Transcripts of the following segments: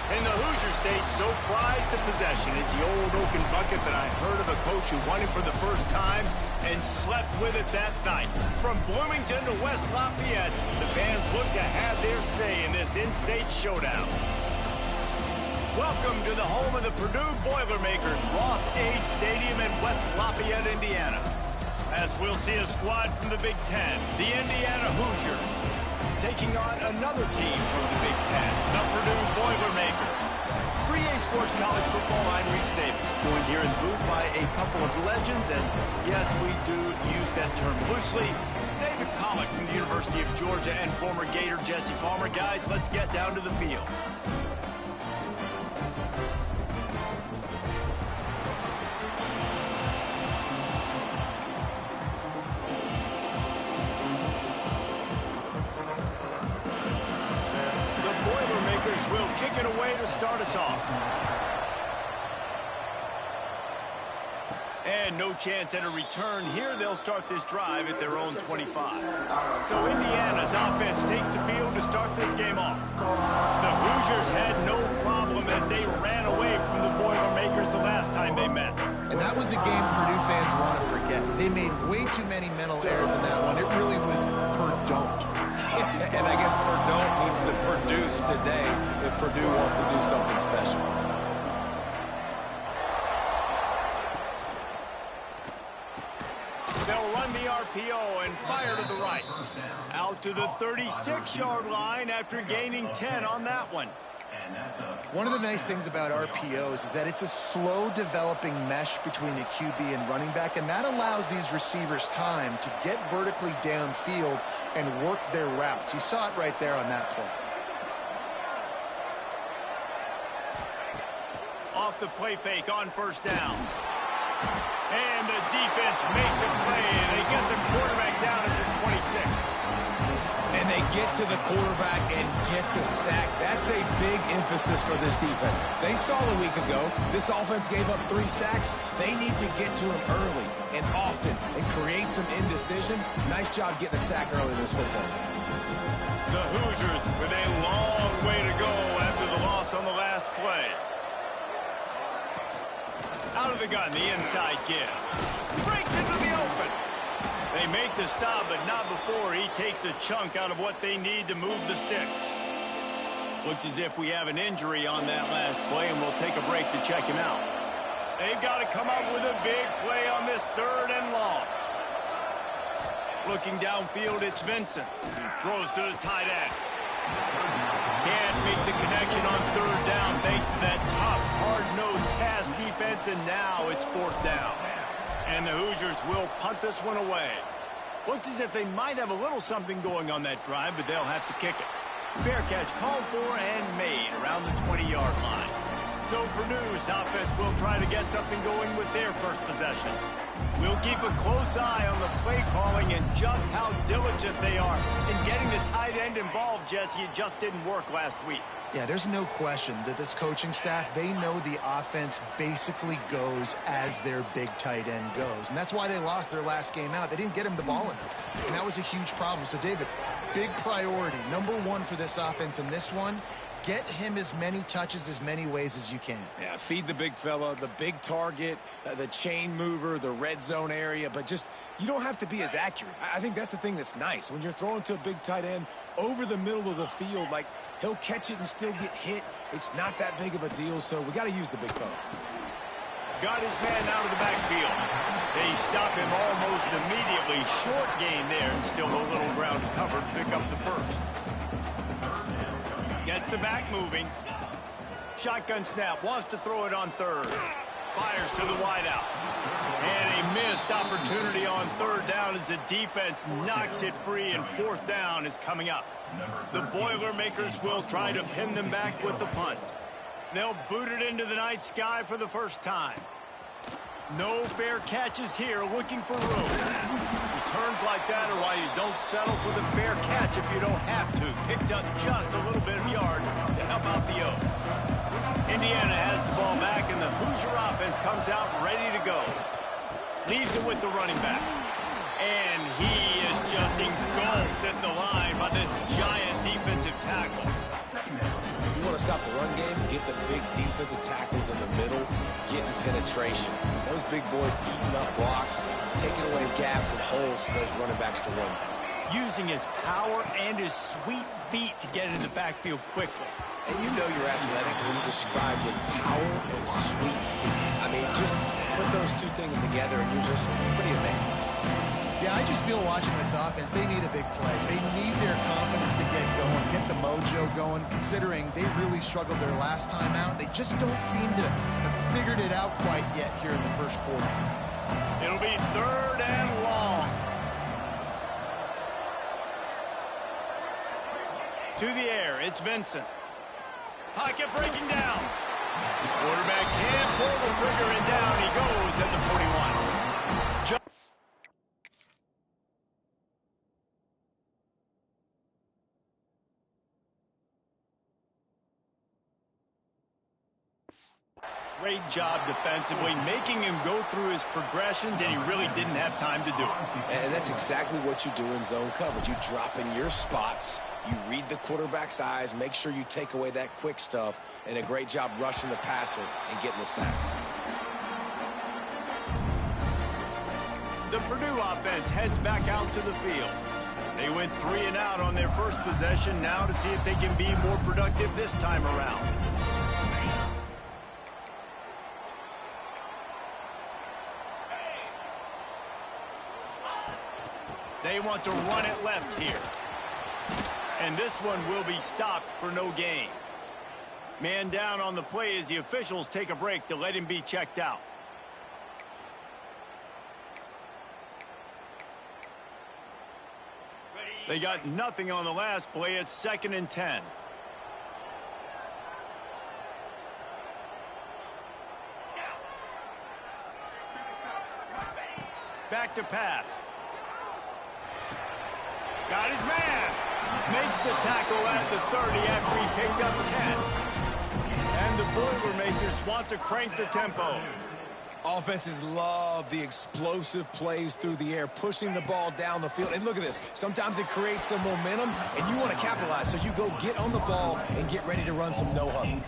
And the Hoosier State's so prized to possession. It's the old oaken bucket that I heard of a coach who won it for the first time and slept with it that night. From Bloomington to West Lafayette, the fans look to have their say in this in-state showdown. Welcome to the home of the Purdue Boilermakers, Ross Age Stadium in West Lafayette, Indiana. As we'll see a squad from the Big Ten, the Indiana Hoosiers, taking on another team from the Big Ten, the Purdue Boilermakers. Free A Sports College Football, I'm Reese Davis, joined here in the booth by a couple of legends, and yes, we do use that term loosely. David Pollack from the University of Georgia and former Gator Jesse Palmer. Guys, let's get down to the field. Will kick it away to start us off. And no chance at a return here. They'll start this drive at their own 25. So Indiana's offense takes the field to start this game off. The Hoosiers had no problem as they ran away from the Boilermakers the last time they met. And that was a game Purdue fans want to forget. They made way too many mental errors in that one. It really was Purdue. And I guess Purdue needs to produce today if Purdue wants to do something special. They'll run the RPO and fire to the right. Out to the 36-yard line after gaining 10 on that one. One of the nice things about RPOs is that it's a slow developing mesh between the QB and running back, and that allows these receivers time to get vertically downfield and work their routes. You saw it right there on that play. Off the play fake on first down. And the defense makes a play, and they get the quarterback down at the 26. And they get to the quarterback and get the sack. That's a big emphasis for this defense. They saw a week ago, this offense gave up 3 sacks. They need to get to him early and often and create some indecision. Nice job getting a sack early in this football game. The Hoosiers with a long way to go after the loss on the last play. Out of the gun, the inside give. Breaks into the open. They make the stop, but not before he takes a chunk out of what they need to move the sticks. Looks as if we have an injury on that last play, and we'll take a break to check him out. They've got to come up with a big play on this 3rd and long. Looking downfield, it's Vincent. He throws to the tight end. Can't make the connection on 3rd down thanks to that tough, hard-nosed pass defense, and now it's 4th down. And the Hoosiers will punt this one away. Looks as if they might have a little something going on that drive, but they'll have to kick it. Fair catch called for and made around the 20-yard line. So Purdue's offense will try to get something going with their first possession. We'll keep a close eye on the play calling and just how diligent they are in getting the tight end involved, Jesse. It just didn't work last week. Yeah, there's no question that this coaching staff, they know the offense basically goes as their big tight end goes. And that's why they lost their last game out. They didn't get him the ball in there. And that was a huge problem. So, David, big priority, #1 for this offense in this one, get him as many touches, as many ways as you can. Yeah, feed the big fella, the big target, the chain mover, the red zone area, but just you don't have to be as accurate. I think that's the thing that's nice. When you're throwing to a big tight end over the middle of the field, like he'll catch it and still get hit. It's not that big of a deal, so we got to use the big fella. Got his man out of the backfield. They stop him almost immediately. Short gain there, and still a little ground to cover to pick up the first. Gets the back moving. Shotgun snap, wants to throw it on 3rd. Fires to the wideout. And a missed opportunity on 3rd down as the defense knocks it free, and 4th down is coming up. The Boilermakers will try to pin them back with the punt. They'll boot it into the night sky for the first time. No fair catches here, looking for room. Returns like that are why you don't settle for the fair catch if you don't have to. Picks up just a little bit of yards to help out the O. Indiana has the ball back, and the Hoosier offense comes out ready to go. Leaves it with the running back. And he is just engulfed at the line by this giant defensive tackle. You want to stop the run game, get the big defensive tackles in the middle, getting penetration. Those big boys eating up blocks, taking away gaps and holes for those running backs to run through. Using his power and his sweet feet to get into the backfield quickly. And you know you're athletic when you describe with power and sweet feet. I mean, just put those two things together and you're just pretty amazing. Yeah, I just feel watching this offense, they need a big play. They need their confidence to get going, get the mojo going, considering they really struggled their last time out. They just don't seem to have figured it out quite yet here in the first quarter. It'll be 3rd and long. To the air, it's Vincent. Pocket breaking down. Quarterback can't pull the trigger, and down he goes at the 41. Great job defensively, making him go through his progressions, and he really didn't have time to do it. And that's exactly what you do in zone coverage. You drop in your spots, you read the quarterback's eyes, make sure you take away that quick stuff, and a great job rushing the passer and getting the sack. The Purdue offense heads back out to the field. They went 3 and out on their first possession, now to see if they can be more productive this time around. They want to run it left here. And this one will be stopped for no gain. Man down on the play as the officials take a break to let him be checked out. They got nothing on the last play. It's 2nd and 10. Back to pass. Got his man. Makes the tackle at the 30 after he picked up 10. And the Boilermakers want to crank the tempo. Offenses love the explosive plays through the air, pushing the ball down the field. And look at this. Sometimes it creates some momentum, and you want to capitalize. So you go get on the ball and get ready to run some no-huddle.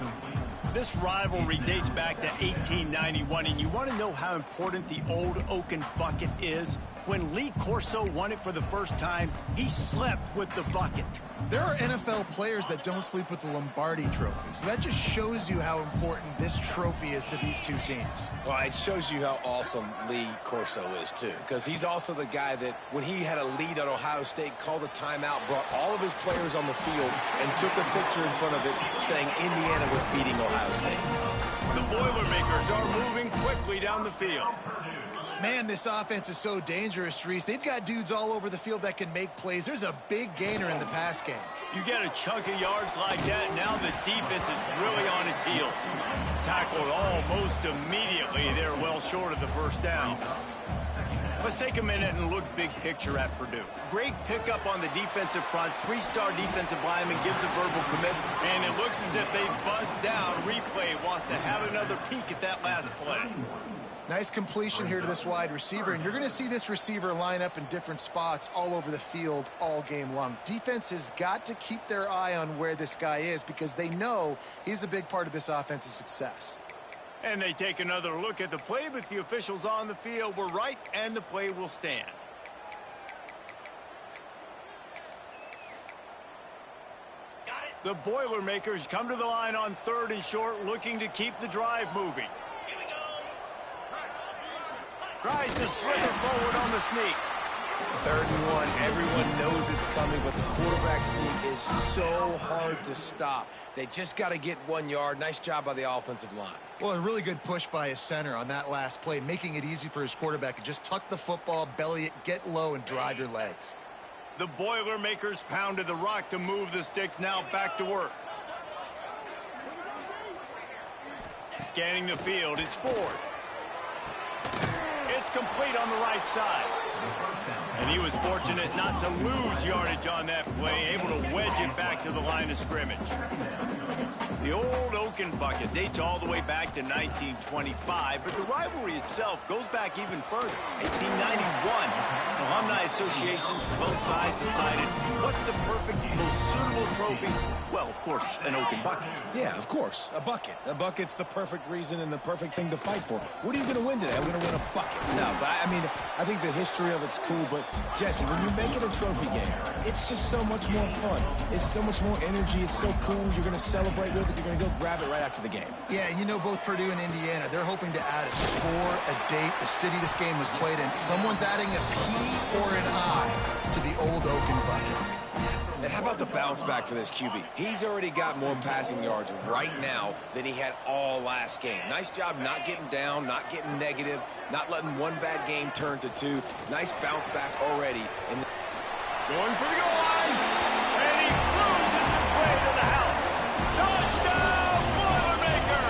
This rivalry dates back to 1891, and you want to know how important the old Oaken bucket is? When Lee Corso won it for the first time, he slept with the bucket. There are NFL players that don't sleep with the Lombardi trophy, so that just shows you how important this trophy is to these two teams. Well, it shows you how awesome Lee Corso is, too, because he's also the guy that, when he had a lead on Ohio State, called a timeout, brought all of his players on the field, and took a picture in front of it saying Indiana was beating Ohio State. The Boilermakers are moving quickly down the field. Man, this offense is so dangerous, Reese. They've got dudes all over the field that can make plays. There's a big gainer in the pass game. You get a chunk of yards like that, now the defense is really on its heels. Tackled almost immediately. They're well short of the first down. Let's take a minute and look big picture at Purdue. Great pickup on the defensive front. 3-star defensive lineman gives a verbal commitment. And it looks as if they buzzed down. Replay wants to have another peek at that last play. Nice completion here to this wide receiver, and you're going to see this receiver line up in different spots all over the field all game long. Defense has got to keep their eye on where this guy is because they know he's a big part of this offense's success. And they take another look at the play, but the officials on the field were right, and the play will stand. The Boilermakers come to the line on 3rd and short, looking to keep the drive moving. Tries to slither forward on the sneak. 3rd and 1, everyone knows it's coming, but the quarterback sneak is so hard to stop. They just got to get 1 yard. Nice job by the offensive line. Well, a really good push by his center on that last play, making it easy for his quarterback to just tuck the football, belly it, get low, and drive your legs. The Boilermakers pounded the rock to move the sticks, now back to work. Scanning the field, it's Ford. It's complete on the right side. And he was fortunate not to lose yardage on that play, able to wedge it back to the line of scrimmage. The old Oaken bucket dates all the way back to 1925, but the rivalry itself goes back even further. 1891, alumni associations from both sides decided what's the perfect, most suitable trophy? Well, of course, an Oaken bucket. Yeah, of course, a bucket. A bucket's the perfect reason and the perfect thing to fight for. What are you going to win today? I'm going to win a bucket. No, but I mean, I think the history of it's cool, but Jesse, when you make it a trophy game, it's just so much more fun. It's so much more energy. It's so cool. You're going to celebrate with it. You're going to go grab it right after the game. Yeah, you know, both Purdue and Indiana, they're hoping to add a score, a date, the city this game was played in. Someone's adding a P or an I to the old Oaken bucket. And how about the bounce back for this QB? He's already got more passing yards right now than he had all last game. Nice job not getting down, not getting negative, not letting one bad game turn to two. Nice bounce back already. Going for the goal line, and he cruises his way to the house. Touchdown, Boilermaker!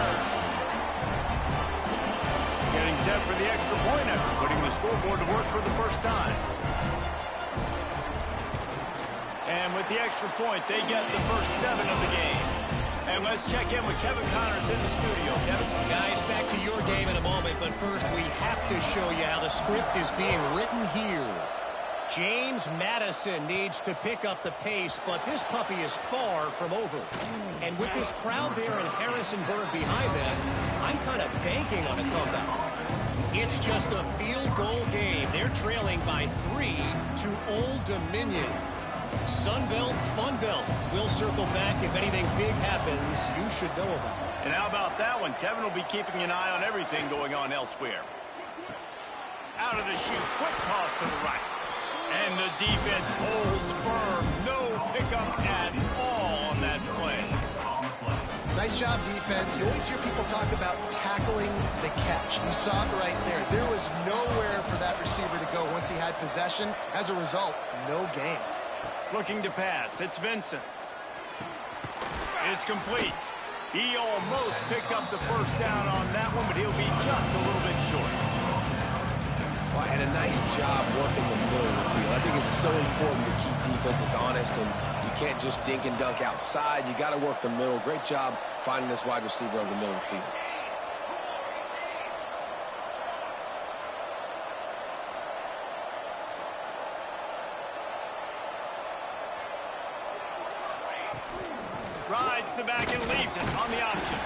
Getting set for the extra point after putting the scoreboard to work for the first time. And with the extra point, they get the first 7 of the game. And let's check in with Kevin Connors in the studio. Kevin? Guys, back to your game in a moment, but first we have to show you how the script is being written here. James Madison needs to pick up the pace, but this puppy is far from over. And with this crowd there in Harrisonburg behind them, I'm kind of banking on a comeback. It's just a field goal game. They're trailing by 3 to Old Dominion. Sunbelt, Funbelt. We'll circle back if anything big happens you should know about. And how about that one? Kevin will be keeping an eye on everything going on elsewhere. Out of the chute, quick toss to the right. And the defense holds firm. No pickup at all on that play. Nice job, defense. You always hear people talk about tackling the catch. You saw it right there. There was nowhere for that receiver to go once he had possession. As a result, no gain. Looking to pass. It's Vincent. It's complete. He almost picked up the first down on that one, but he'll be just a little bit short. Well, and a nice job working the middle of the field. I think it's so important to keep defenses honest, and you can't just dink and dunk outside. You got to work the middle. Great job finding this wide receiver over the middle of the field. Rides the back and leaves it on the option.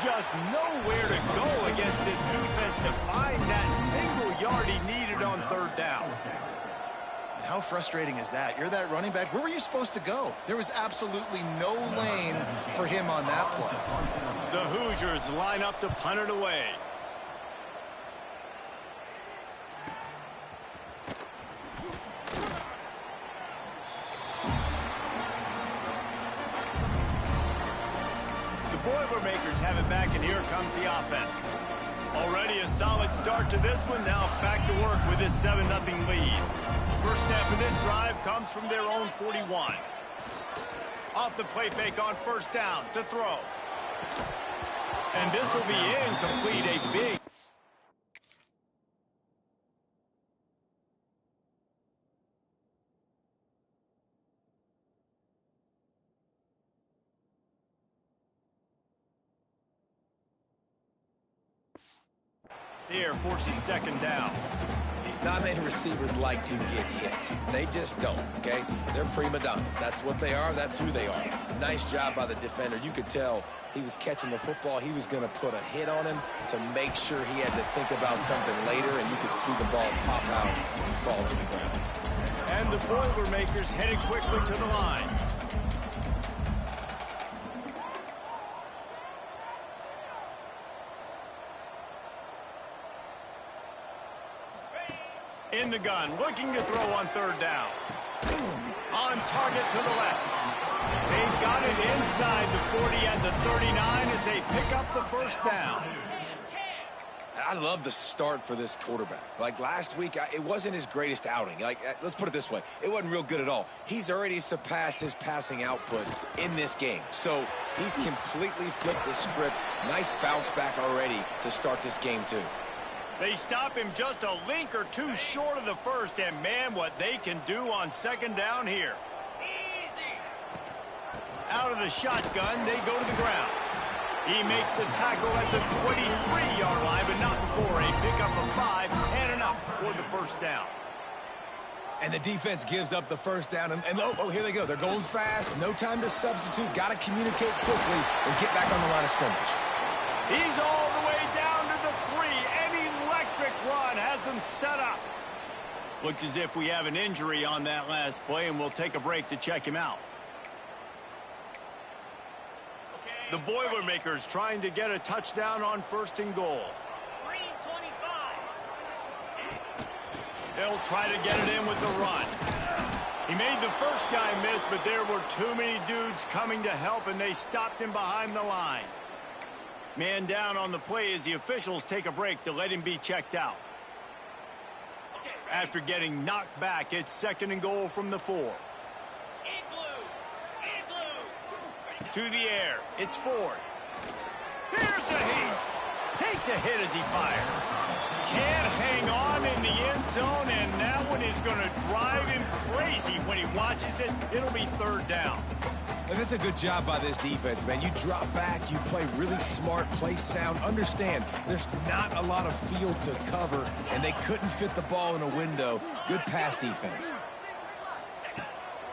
Just nowhere to go against this defense to find that single yard he needed on third down. How frustrating is that? You're that running back. Where were you supposed to go? There was absolutely no lane for him on that play. The Hoosiers line up to punt it away. Boilermakers have it back, and here comes the offense. Already a solid start to this one. Now back to work with this 7-0 lead. First snap of this drive comes from their own 41. Off the play fake on first down to throw. And this will be incomplete. A big... Here forces second down. Not many receivers like to get hit. They just don't, okay? They're prima donnas. That's what they are. That's who they are. Nice job by the defender. You could tell he was catching the football. He was going to put a hit on him to make sure he had to think about something later, and you could see the ball pop out and fall to the ground. And the Boilermakers headed quickly to the line. In the gun, looking to throw on third down. On target to the left. They've got it inside the 40 at the 39 as they pick up the first down. I love the start for this quarterback. Like last week, it wasn't his greatest outing. Like, let's put it this way. It wasn't real good at all. He's already surpassed his passing output in this game. So he's completely flipped the script. Nice bounce back already to start this game, too. They stop him just a link or two short of the first, and man, what they can do on second down here. Easy. Out of the shotgun, they go to the ground. He makes the tackle at the 23-yard line, but not before a pickup of 5 and enough for the first down. And the defense gives up the first down. And oh, here they go. They're going fast. No time to substitute. Got to communicate quickly and get back on the line of scrimmage. He's all the way down to the 3. An electric run has him set up. Looks as if we have an injury on that last play, and we'll take a break to check him out. The Boilermakers trying to get a touchdown on 1st and goal. They'll try to get it in with the run. He made the first guy miss, but there were too many dudes coming to help, and they stopped him behind the line. Man down on the play as the officials take a break to let him be checked out. After getting knocked back, it's 2nd and goal from the 4. To the air. It's Ford. Here's a heat. Takes a hit as he fires. Can't hang on in the end zone, and that one is going to drive him crazy when he watches it. It'll be 3rd down. And that's a good job by this defense, man. You drop back, you play really smart, play sound. Understand, there's not a lot of field to cover, and they couldn't fit the ball in a window. Good pass defense.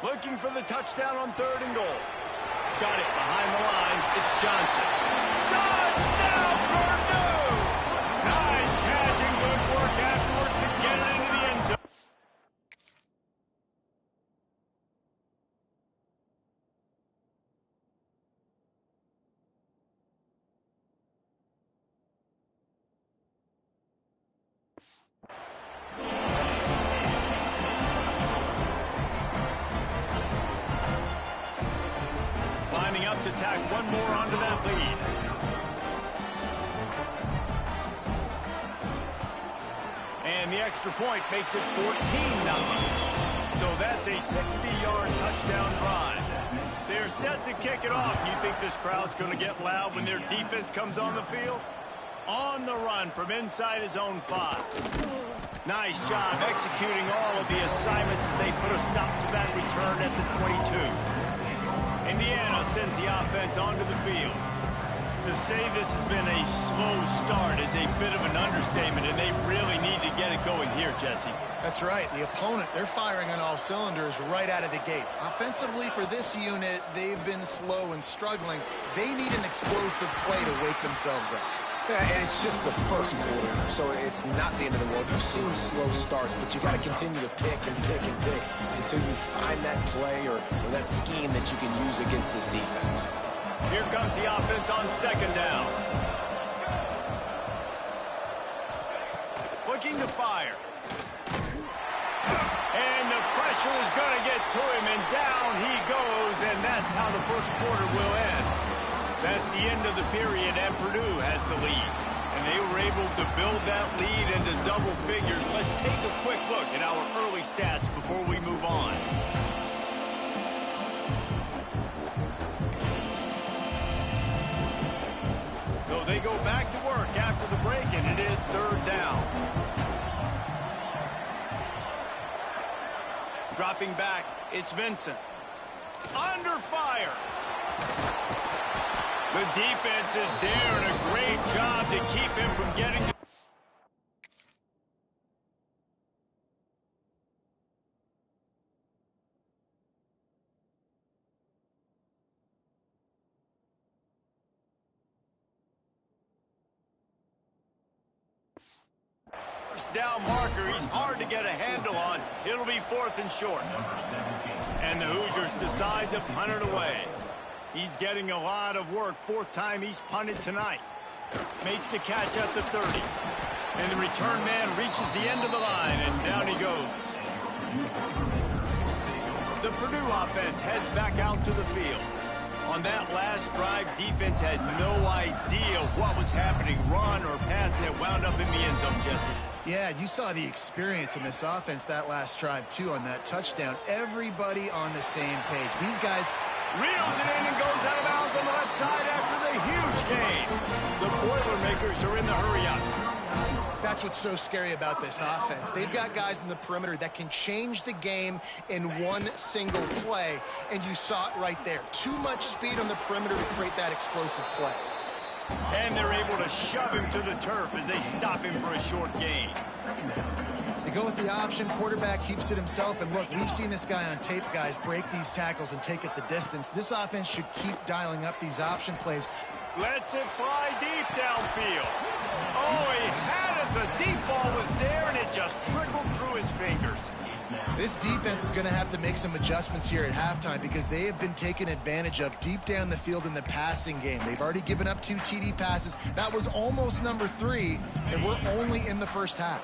Looking for the touchdown on 3rd and goal. Got it behind the line. It's Johnson. Touchdown, Purdue! Nice catch and good work afterwards to get it into the end zone. Lining up to tack one more onto that lead. And the extra point makes it 14-0. So that's a 60-yard touchdown drive. They're set to kick it off. You think this crowd's going to get loud when their defense comes on the field? On the run from inside his own 5. Nice job executing all of the assignments as they put a stop to that return at the 22. Indiana sends the offense onto the field. To say this has been a slow start is a bit of an understatement, and they really need to get it going here, Jesse. That's right. The opponent, they're firing on all cylinders right out of the gate. Offensively, for this unit, they've been slow and struggling. They need an explosive play to wake themselves up. Yeah, and it's just the first quarter, so it's not the end of the world. You've seen slow starts, but you got to continue to pick and pick and pick until you find that play or that scheme that you can use against this defense. Here comes the offense on 2nd down. Looking to fire. And the pressure is going to get to him, and down he goes, and that's how the first quarter will end. That's the end of the period, and Purdue has the lead. And they were able to build that lead into double figures. Let's take a quick look at our early stats before we move on. So they go back to work after the break, and it is 3rd down. Dropping back, it's Vincent. Under fire. The defense is there, and a great job to keep him from getting to... First down marker, he's hard to get a handle on. It'll be 4th and short. And the Hoosiers decide to punt it away. He's getting a lot of work. 4th time he's punted tonight. Makes the catch at the 30. And the return man reaches the end of the line, and down he goes. The Purdue offense heads back out to the field. On that last drive, defense had no idea what was happening, run or pass, and it wound up in the end zone, Jesse. Yeah, you saw the experience in this offense that last drive, too, on that touchdown. Everybody on the same page. These guys... reels it in and goes out of bounds on the left side after the huge gain. The Boilermakers are in the hurry-up. That's what's so scary about this offense. They've got guys in the perimeter that can change the game in one single play, and you saw it right there. Too much speed on the perimeter to create that explosive play. And they're able to shove him to the turf as they stop him for a short gain. They go with the option. Quarterback keeps it himself. And look, we've seen this guy on tape, guys, break these tackles and take it the distance. This offense should keep dialing up these option plays. Lets it fly deep downfield. Oh, he had it. The deep ball was there, and it just trickled through his fingers. This defense is going to have to make some adjustments here at halftime because they have been taken advantage of deep down the field in the passing game. They've already given up 2 TD passes. That was almost number 3, and we're only in the first half.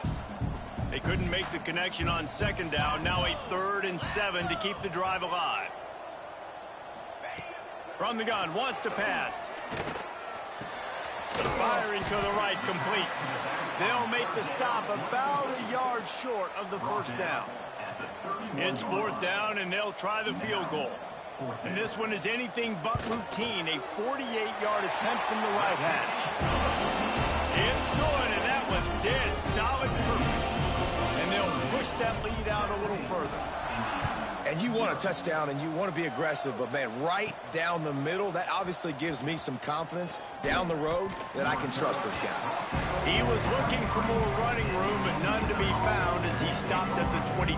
They couldn't make the connection on second down. Now a 3rd and 7 to keep the drive alive. From the gun, wants to pass. Firing to the right, complete. They'll make the stop about a yard short of the first down. It's 4th down, and they'll try the field goal. And this one is anything but routine, a 48-yard attempt from the right hash. It's good, and that was dead solid perfect. And they'll push that lead out a little further. And you want a touchdown, and you want to be aggressive, but, man, right down the middle, that obviously gives me some confidence down the road that I can trust this guy. He was looking for more running room, but none to be found as he stopped at the 23.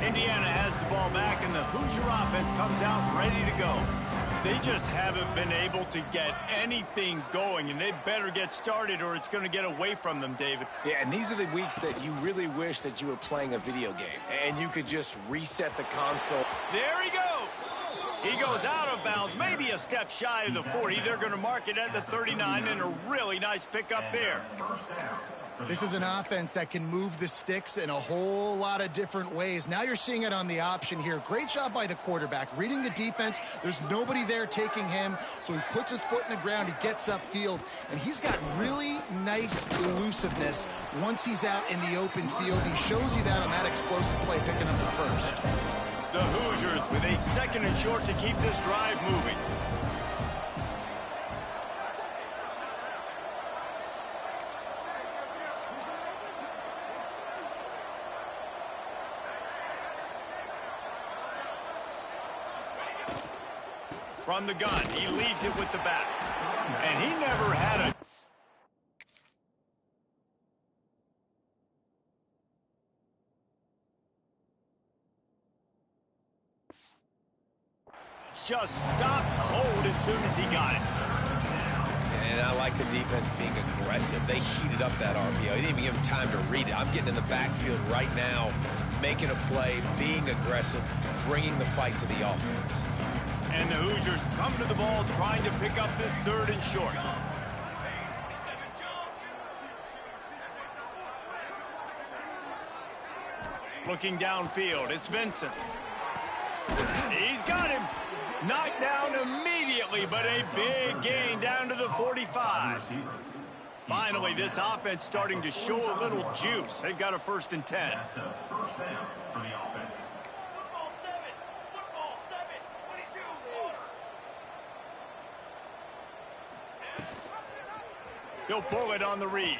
Indiana has the ball back, and the Hoosier offense comes out ready to go. They just haven't been able to get anything going, and they better get started or it's going to get away from them, David. Yeah, and these are the weeks that you really wish that you were playing a video game and you could just reset the console. There he goes. He goes out of bounds, maybe a step shy of the 40. They're going to mark it at the 39, and a really nice pickup there. This is an offense that can move the sticks in a whole lot of different ways. Now you're seeing it on the option here. Great job by the quarterback. Reading the defense, there's nobody there taking him, so he puts his foot in the ground, he gets upfield, and he's got really nice elusiveness once he's out in the open field. He shows you that on that explosive play, picking up the first. The Hoosiers with a 2nd and short to keep this drive moving. From the gun, he leaves it with the back. And he never had a... just stopped cold as soon as he got it. And I like the defense being aggressive. They heated up that RPO. He didn't even give him time to read it. I'm getting in the backfield right now, making a play, being aggressive, bringing the fight to the offense. And the Hoosiers come to the ball trying to pick up this 3rd and short. Looking downfield, it's Vincent. He's got him. Knocked down immediately, but a big gain down to the 45. Finally, this offense starting to show a little juice. They've got a 1st and 10. He'll pull it on the read.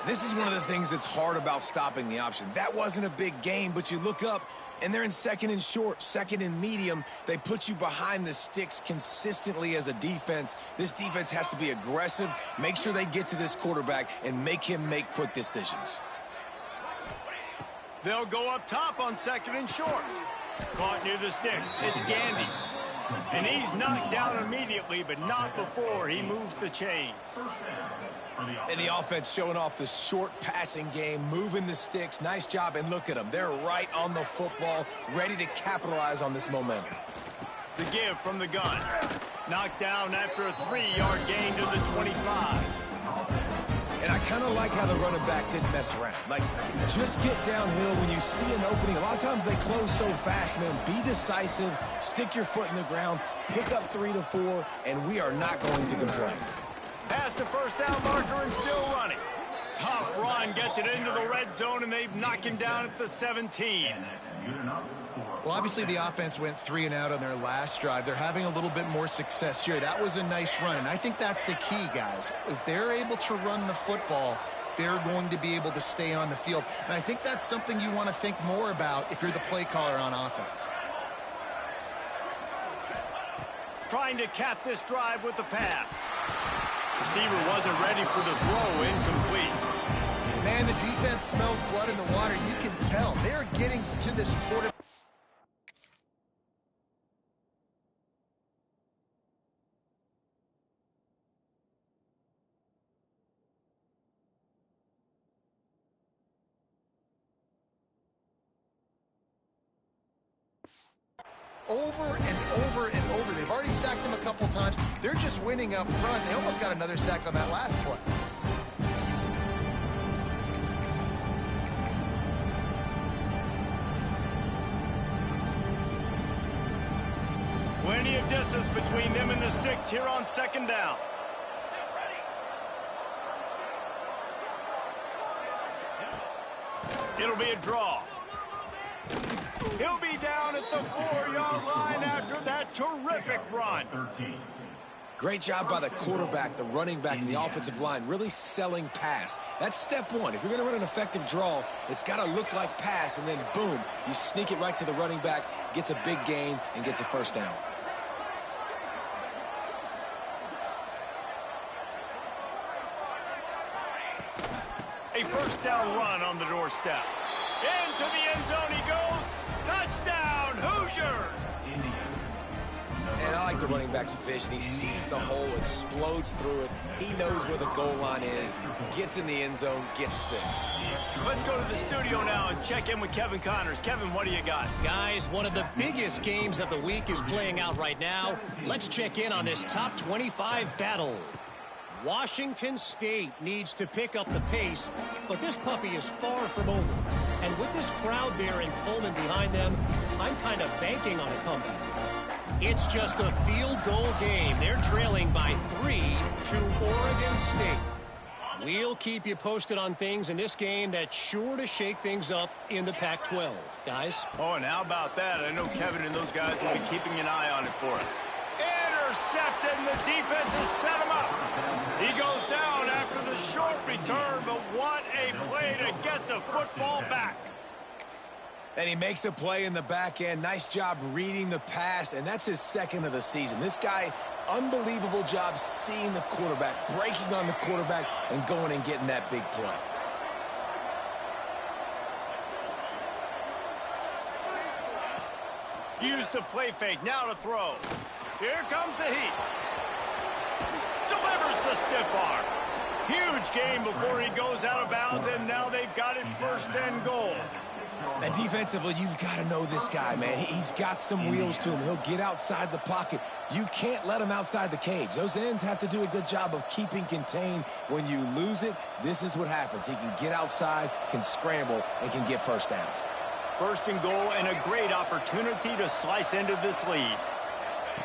This is one of the things that's hard about stopping the option. That wasn't a big gain, but you look up, and they're in 2nd and short, 2nd and medium. They put you behind the sticks consistently as a defense. This defense has to be aggressive, make sure they get to this quarterback, and make him make quick decisions. They'll go up top on 2nd and short. Caught near the sticks. It's Gandy. And he's knocked down immediately, but not before he moves the chains. And the offense showing off the short passing game, moving the sticks. Nice job, and look at them. They're right on the football, ready to capitalize on this momentum. The give from the gun. Knocked down after a 3-yard gain to the 25. And I kind of like how the running back didn't mess around. Like, just get downhill when you see an opening. A lot of times they close so fast, man. Be decisive, stick your foot in the ground, pick up 3 to 4, and we are not going to complain. Past the 1st down marker and still running. Tough run, gets it into the red zone, and they've knocked him down at the 17. Well, obviously the offense went 3 and out on their last drive. They're having a little bit more success here. That was a nice run, and I think that's the key, guys. If they're able to run the football, they're going to be able to stay on the field. And I think that's something you want to think more about if you're the play caller on offense. Trying to cap this drive with the pass. Receiver wasn't ready for the throw, incomplete. Man, the defense smells blood in the water. You can tell. They're getting to this quarter. Over and over and over. They've already sacked him a couple times. They're just winning up front. They almost got another sack on that last play. Plenty of distance between them and the sticks here on second down. It'll be a draw. He'll be down at the 4-yard line after that terrific run. Great job by the quarterback, the running back, and the offensive line, really selling pass. That's step one. If you're going to run an effective draw, it's got to look like pass, and then boom, you sneak it right to the running back, gets a big gain, and gets a first down. A first down run on the doorstep. Into the end zone he goes. Touchdown, Hoosiers! And I like the running back's vision. He sees the hole, explodes through it. He knows where the goal line is, gets in the end zone, gets 6. Let's go to the studio now and check in with Kevin Connors. Kevin, what do you got? Guys, one of the biggest games of the week is playing out right now. Let's check in on this top 25 battle. Washington State needs to pick up the pace, but this puppy is far from over. And with this crowd there in Pullman behind them, I'm kind of banking on a comeback. It's just a field goal game. They're trailing by 3 to Oregon State. We'll keep you posted on things in this game that's sure to shake things up in the Pac-12. Guys? Oh, and how about that? I know Kevin and those guys will be keeping an eye on it for us. Intercepted, and the defense has set him up. He goes down after the short return, but what a play to get the football back. And he makes a play in the back end. Nice job reading the pass, and that's his second of the season. This guy, unbelievable job seeing the quarterback, breaking on the quarterback, and going and getting that big play. Use the play fake, now to throw. Here comes the heat. Delivers the stiff arm. Huge gain before he goes out of bounds, and now they've got it first and goal. And defensively, you've got to know this guy, man. He's got some wheels to him. He'll get outside the pocket. You can't let him outside the cage. Those ends have to do a good job of keeping contained. When you lose it, this is what happens. He can get outside, can scramble, and can get first downs. First and goal, and a great opportunity to slice into this lead.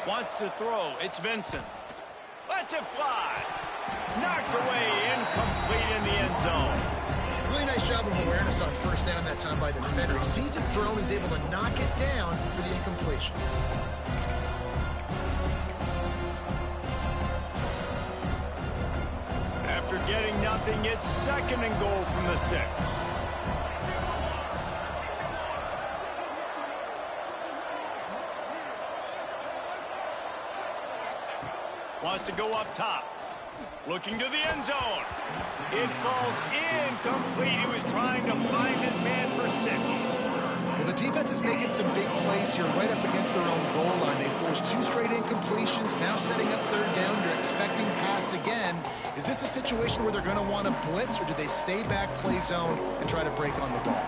Wants to throw. It's Vincent. Lets it fly. Knocked away, incomplete in the end zone. Really nice job of awareness on first down that time by the defender. He sees it thrown, he's able to knock it down for the incompletion. After getting nothing, it's second and goal from the 6. Wants to go up top. Looking to the end zone. It falls incomplete. He was trying to find his man for 6. Well, the defense is making some big plays here right up against their own goal line. They forced 2 straight incompletions, now setting up third down. They're expecting pass again. Is this a situation where they're going to want to blitz, or do they stay back, play zone, and try to break on the ball?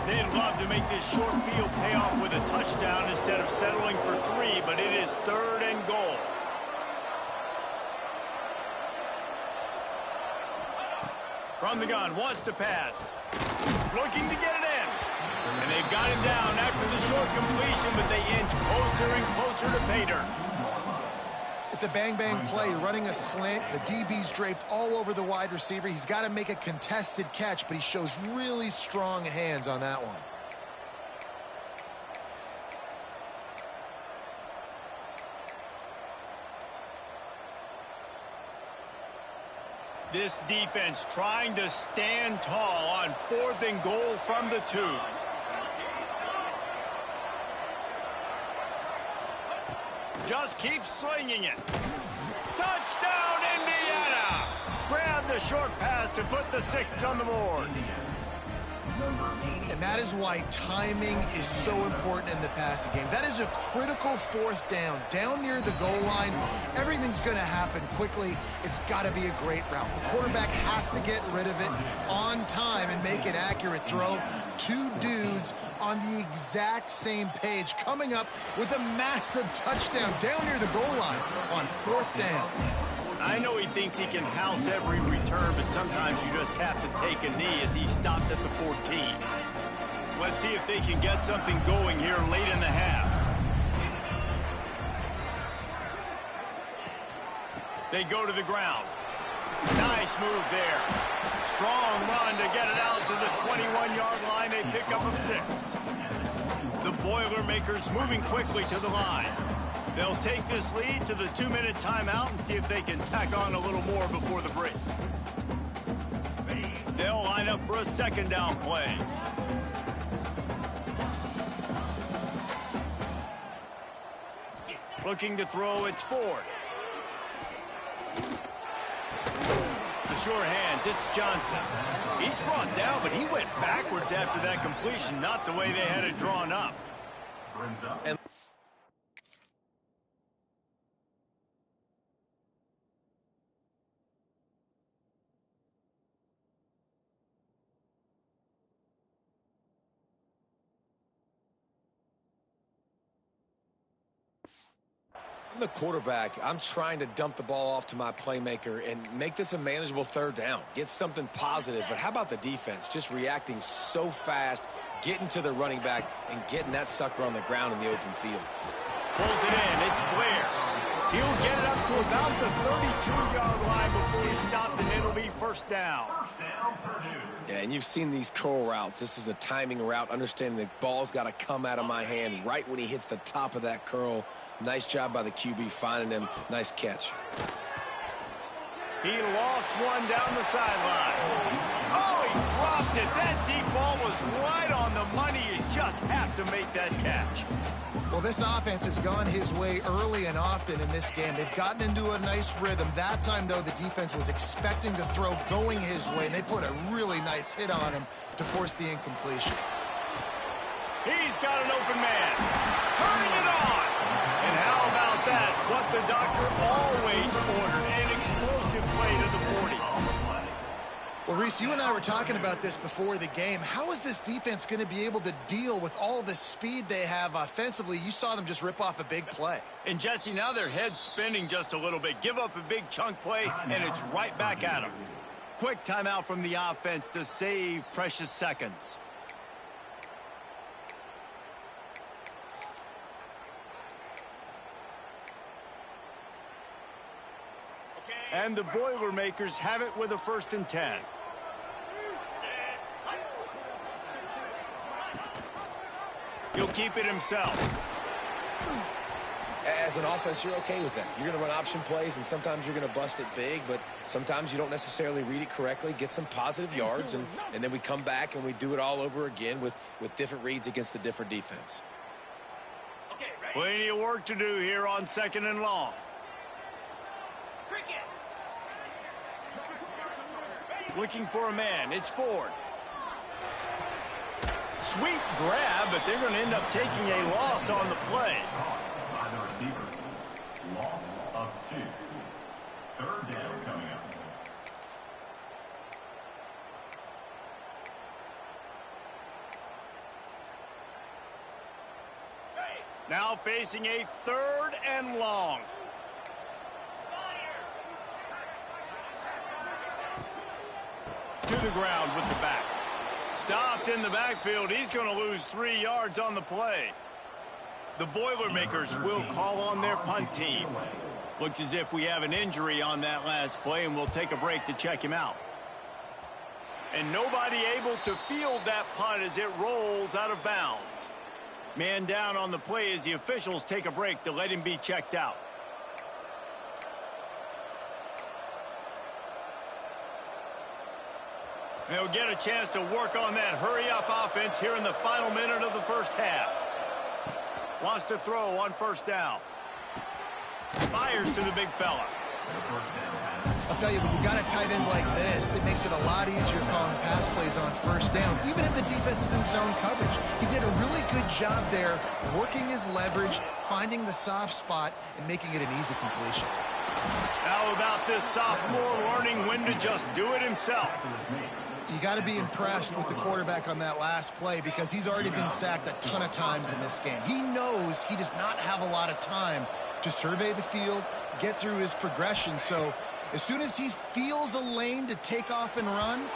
They'd love to make this short field pay off with a touchdown instead of settling for 3, but it is third and goal. From the gun, wants to pass. Looking to get it in. And they've got him down after the short completion, but they inch closer and closer to pay dirt. It's a bang-bang play, running a slant. The DB's draped all over the wide receiver. He's got to make a contested catch, but he shows really strong hands on that one. This defense trying to stand tall on 4th and goal from the 2. just keeps slinging it. Touchdown, Indiana! Grab the short pass to put the 6 on the board. And that is why timing is so important in the passing game. That is a critical 4th down. Down near the goal line, everything's going to happen quickly. It's got to be a great route. The quarterback has to get rid of it on time and make an accurate throw. 2 dudes on the exact same page coming up with a massive touchdown down near the goal line on 4th down. I know he thinks he can house every return, but sometimes you just have to take a knee as he stopped at the 14. Let's see if they can get something going here late in the half. They go to the ground. Nice move there. Strong run to get it out to the 21-yard line. They pick up a 6. The Boilermakers moving quickly to the line. They'll take this lead to the 2-minute timeout and see if they can tack on a little more before the break. They'll line up for a 2nd down play. Looking to throw, it's Ford. The sure hands, it's Johnson. He's brought down, but he went backwards after that completion, not the way they had it drawn up. And I'm the quarterback. I'm trying to dump the ball off to my playmaker and make this a manageable 3rd down. Get something positive. But how about the defense? Just reacting so fast, getting to the running back, and getting that sucker on the ground in the open field. Pulls it in. It's Blair. He'll get it up to about the 32-yard line before he's stopped, and it'll be 1st down. Yeah, and you've seen these curl routes. This is a timing route, understanding the ball's got to come out of my hand right when he hits the top of that curl. Nice job by the QB finding him. Nice catch. He lost one down the sideline. Oh, he dropped it. That deep ball was right on the money. You just have to make that catch. Well, this offense has gone his way early and often in this game. They've gotten into a nice rhythm. That time, though, the defense was expecting the throw going his way, and they put a really nice hit on him to force the incompletion. He's got an open man. Turning it on. And how about that? What the doctor always ordered, an explosive play to the 40. Well, Reese, you and I were talking about this before the game. How is this defense going to be able to deal with all the speed they have offensively? You saw them just rip off a big play. And, Jesse, now their head's spinning just a little bit. Give up a big chunk play, and it's right back at them. Quick timeout from the offense to save precious seconds. And the Boilermakers have it with a 1st and 10. He'll keep it himself. As an offense, you're okay with that. You're going to run option plays, and sometimes you're going to bust it big, but sometimes you don't necessarily read it correctly, get some positive yards, and then we come back and we do it all over again with different reads against the different defense. Plenty of work to do here on 2nd and long. Looking for a man. It's Ford. Sweet grab, but they're going to end up taking a loss on the play. By the receiver. Loss of 2. 3rd down coming up. Now facing a 3rd and long. To the ground with the back. Stopped in the backfield. He's going to lose 3 yards on the play. The Boilermakers will call on their punt team. Looks as if we have an injury on that last play, and we'll take a break to check him out. And nobody able to field that punt as it rolls out of bounds. Man down on the play as the officials take a break to let him be checked out. They'll get a chance to work on that hurry-up offense here in the final minute of the 1st half. Wants to throw on 1st down. Fires to the big fella. I'll tell you, when you've got a tight end like this, it makes it a lot easier calling pass plays on first down, even if the defense is in zone coverage. He did a really good job there, working his leverage, finding the soft spot, and making it an easy completion. How about this sophomore learning when to just do it himself? You got to be impressed with the quarterback on that last play because he's already been sacked a ton of times in this game. He knows he does not have a lot of time to survey the field, get through his progression. So as soon as he feels a lane to take off and run,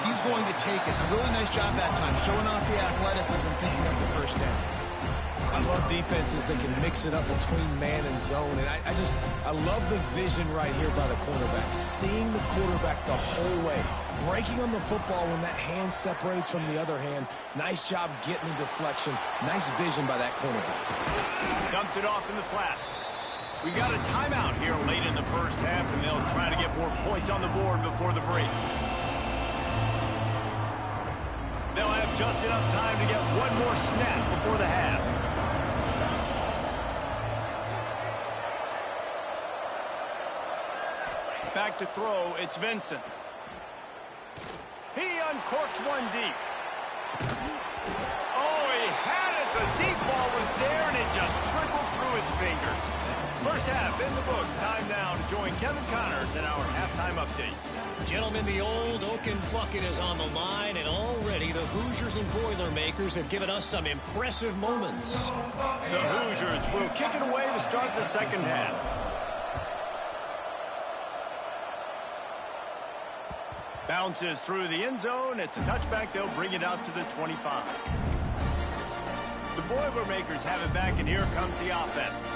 he's going to take it. A really nice job that time, showing off the athleticism and picking up the first down. I love defenses that can mix it up between man and zone. And I love the vision right here by the cornerback. Seeing the quarterback the whole way. Breaking on the football when that hand separates from the other hand. Nice job getting the deflection. Nice vision by that cornerback. Dumps it off in the flats. We got a timeout here late in the first half, and they'll try to get more points on the board before the break. They'll have just enough time to get one more snap before the half. Back to throw, it's Vincent. He uncorks one deep. Oh, he had it. The deep ball was there, and it just trickled through his fingers. First half in the books. Time now to join Kevin Connors in our halftime update. Gentlemen, the old Oaken bucket is on the line, and already the Hoosiers and Boilermakers have given us some impressive moments. The Hoosiers will kick it away to start the second half. Bounces through the end zone. It's a touchback. They'll bring it out to the 25. The Boilermakers have it back, and here comes the offense.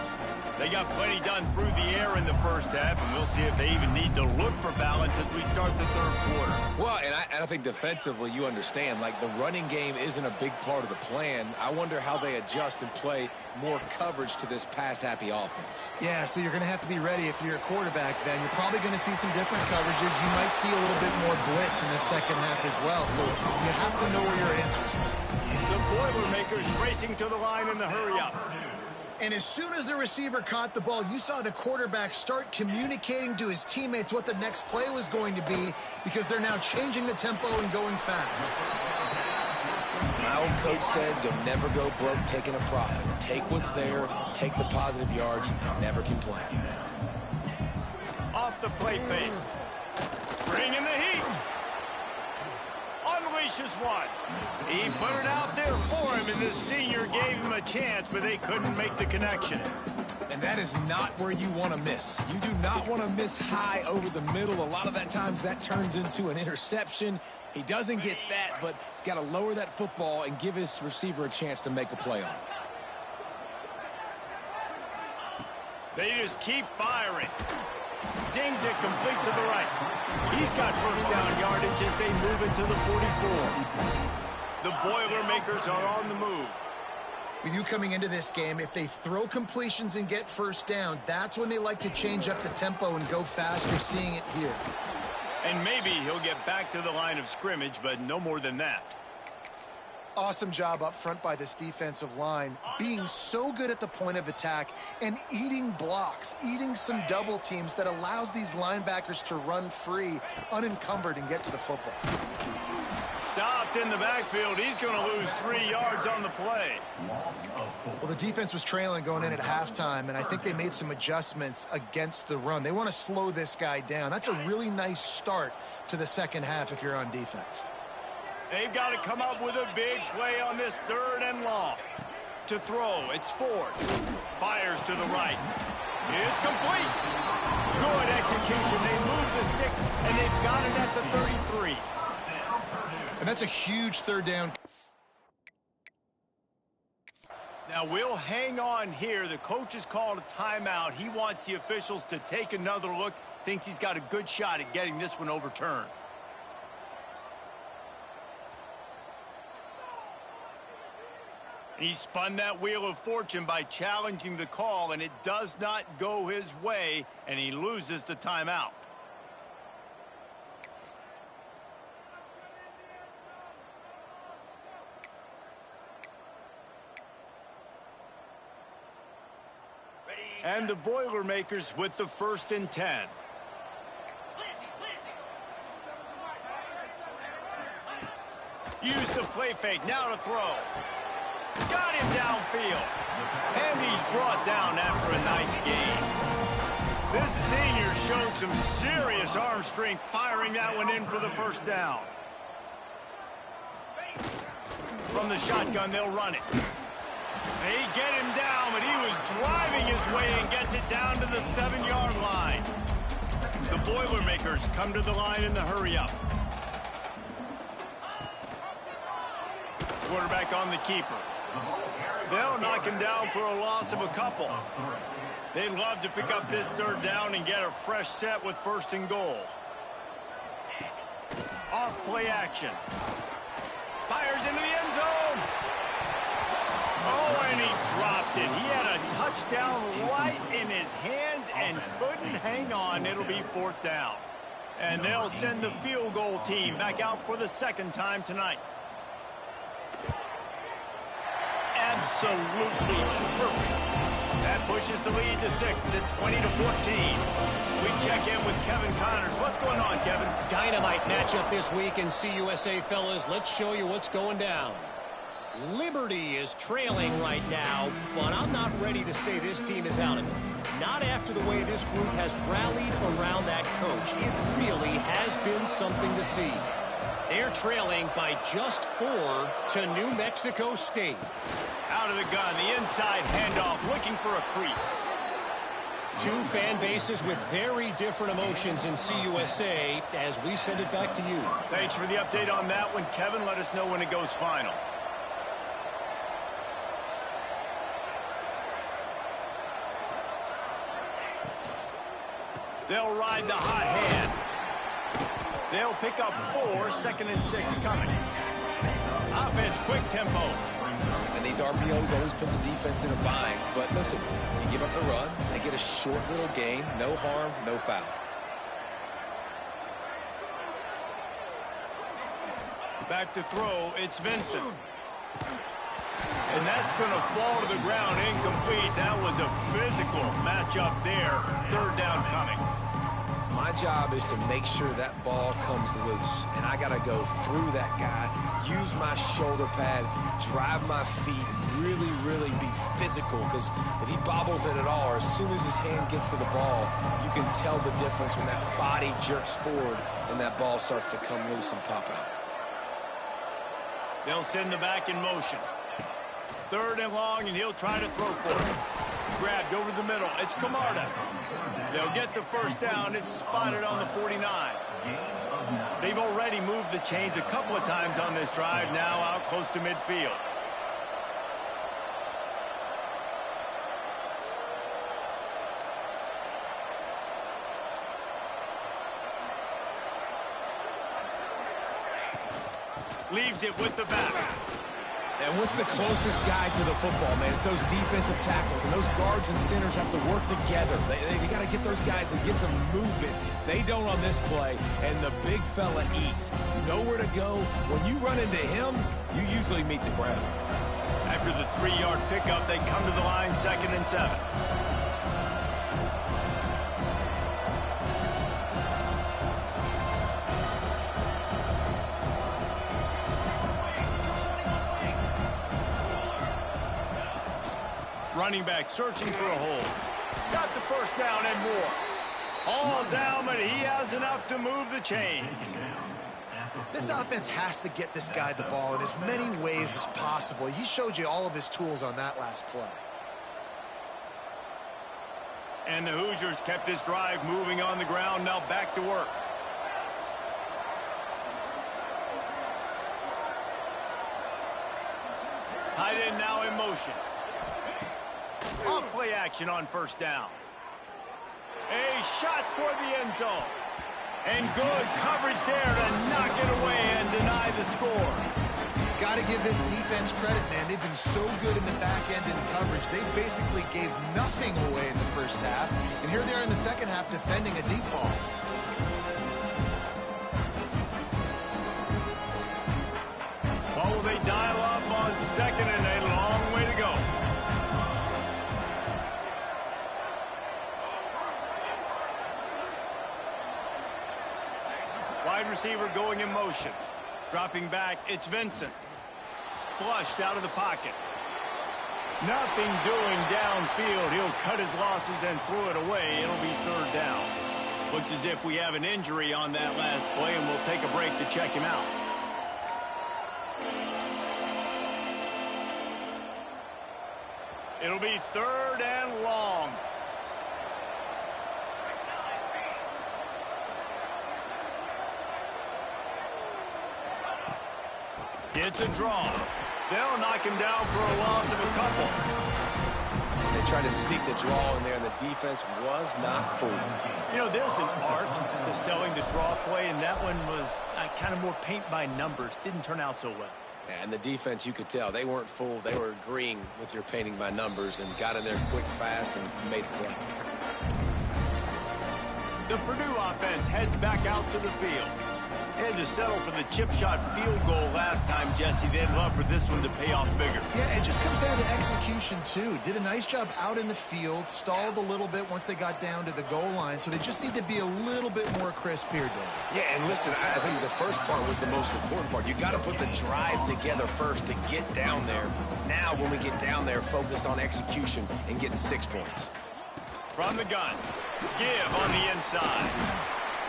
They got plenty done through the air in the first half, and we'll see if they even need to look for balance as we start the third quarter. Well, and I think defensively, you understand, like the running game isn't a big part of the plan. I wonder how they adjust and play more coverage to this pass-happy offense. Yeah, so you're going to have to be ready if you're a quarterback then. You're probably going to see some different coverages. You might see a little bit more blitz in the second half as well, so you have to know where your answers are. The Boilermakers racing to the line in the hurry-up. And as soon as the receiver caught the ball, you saw the quarterback start communicating to his teammates what the next play was going to be because they're now changing the tempo and going fast. My old coach said you'll never go broke taking a profit. Take what's there, take the positive yards, and never complain. Off the play fake. Bring in the heat. Unleashes one. He put it out there for him, and the senior gave him a chance, but they couldn't make the connection. And that is not where you want to miss. You do not want to miss high over the middle. A lot of that times that turns into an interception. He doesn't get that, but he's got to lower that football and give his receiver a chance to make a play on it. They just keep firing. Zings it complete to the right. He's got first down yardage as they move into the 44. The Boilermakers are on the move. We knew coming into this game, if they throw completions and get first downs, that's when they like to change up the tempo and go fast. You're seeing it here. And maybe he'll get back to the line of scrimmage, but no more than that. Awesome job up front by this defensive line, being so good at the point of attack and eating blocks, eating some double teams that allows these linebackers to run free, unencumbered, and get to the football. Stopped in the backfield. He's going to lose 3 yards on the play. Well, the defense was trailing going in at halftime, and I think they made some adjustments against the run. They want to slow this guy down. That's a really nice start to the second half if you're on defense. They've got to come up with a big play on this third and long. To throw, it's Ford. Fires to the right. It's complete. Good execution. They move the sticks, and they've got it at the 33. And that's a huge third down. Now, we'll hang on here. The coach has called a timeout. He wants the officials to take another look. Thinks he's got a good shot at getting this one overturned. He spun that wheel of fortune by challenging the call, and it does not go his way, and he loses the timeout. And the Boilermakers with the 1st and 10. Use the play fake, now to throw. Got him downfield. And he's brought down after a nice gain. This senior showed some serious arm strength firing that one in for the 1st down. From the shotgun, they'll run it. They get him down, but he was driving his way and gets it down to the 7-yard line. The Boilermakers come to the line in the hurry-up. Quarterback on the keeper. They'll knock him down for a loss of a couple. They'd love to pick up this 3rd down and get a fresh set with 1st and goal. Off play action. Fires into the end zone. Oh, and he dropped it. He had a touchdown right in his hands and couldn't hang on. It'll be 4th down. And they'll send the field goal team back out for the 2nd time tonight. Absolutely perfect. That pushes the lead to 6 at 20-14. We check in with Kevin Connors. What's going on, Kevin? Dynamite matchup this week in CUSA, fellas. Let's show you what's going down. Liberty is trailing right now, but I'm not ready to say this team is out of it. Not after the way this group has rallied around that coach. It really has been something to see. They're trailing by just 4 to New Mexico State. Out of the gun, the inside handoff, looking for a crease. Two fan bases with very different emotions in CUSA as we send it back to you. Thanks for the update on that one, Kevin. Let us know when it goes final. They'll ride the hot hand. They'll pick up 4, 2nd and 6 coming. Offense, quick tempo. And these RPOs always put the defense in a bind. But listen, you give up the run, they get a short little gain, no harm, no foul. Back to throw, it's Vincent. And that's going to fall to the ground incomplete. That was a physical matchup there. 3rd down coming. My job is to make sure that ball comes loose, and I got to go through that guy, use my shoulder pad, drive my feet, really be physical, because if he bobbles it at all, or as soon as his hand gets to the ball, you can tell the difference when that body jerks forward and that ball starts to come loose and pop out. They'll send the back in motion. 3rd and long, and he'll try to throw for it. Grabbed over the middle. It's Camarda. They'll get the 1st down. It's spotted on the 49. They've already moved the chains a couple of times on this drive, now out close to midfield. Leaves it with the back. And what's the closest guy to the football, man? It's those defensive tackles, and those guards and centers have to work together. They got to get those guys and get some movement. They don't on this play, and the big fella eats. Nowhere to go. When you run into him, you usually meet the ground. After the 3-yard pickup, they come to the line 2nd and 7. Running back searching for a hole. Got the 1st down and more. All down, but he has enough to move the chains. This offense has to get this guy the ball in as many ways as possible. He showed you all of his tools on that last play. And the Hoosiers kept this drive moving on the ground. Now back to work. Tight end now in motion. Off play action on 1st down. A shot toward the end zone. And good coverage there to knock it away and deny the score. Got to give this defense credit, man. They've been so good in the back end in coverage. They basically gave nothing away in the 1st half. And here they are in the 2nd half defending a deep ball. Oh, they dial up on 2nd and a long way to go. receiver going in motion. Dropping back, it's Vincent. Flushed out of the pocket. Nothing doing downfield. He'll cut his losses and throw it away. It'll be third down. Looks as if we have an injury on that last play, and we'll take a break to check him out. It'll be third and long. It's a draw. They'll knock him down for a loss of a couple. They tried to sneak the draw in there, and the defense was not fooled. You know, there's an art to selling the draw play, and that one was kind of more paint by numbers. Didn't turn out so well. And the defense, you could tell, they weren't fooled. They were agreeing with your painting by numbers and got in there quick, fast, and made the play. The Purdue offense heads back out to the field. They had to settle for the chip shot field goal last time, Jesse. They'd love for this one to pay off bigger. Yeah, it just comes down to execution, too. Did a nice job out in the field, stalled a little bit once they got down to the goal line, so they just need to be a little bit more crisp here, Dave. Yeah, and listen, I think the first part was the most important part. You got to put the drive together first to get down there. Now, when we get down there, focus on execution and getting 6 points. From the gun, give on the inside.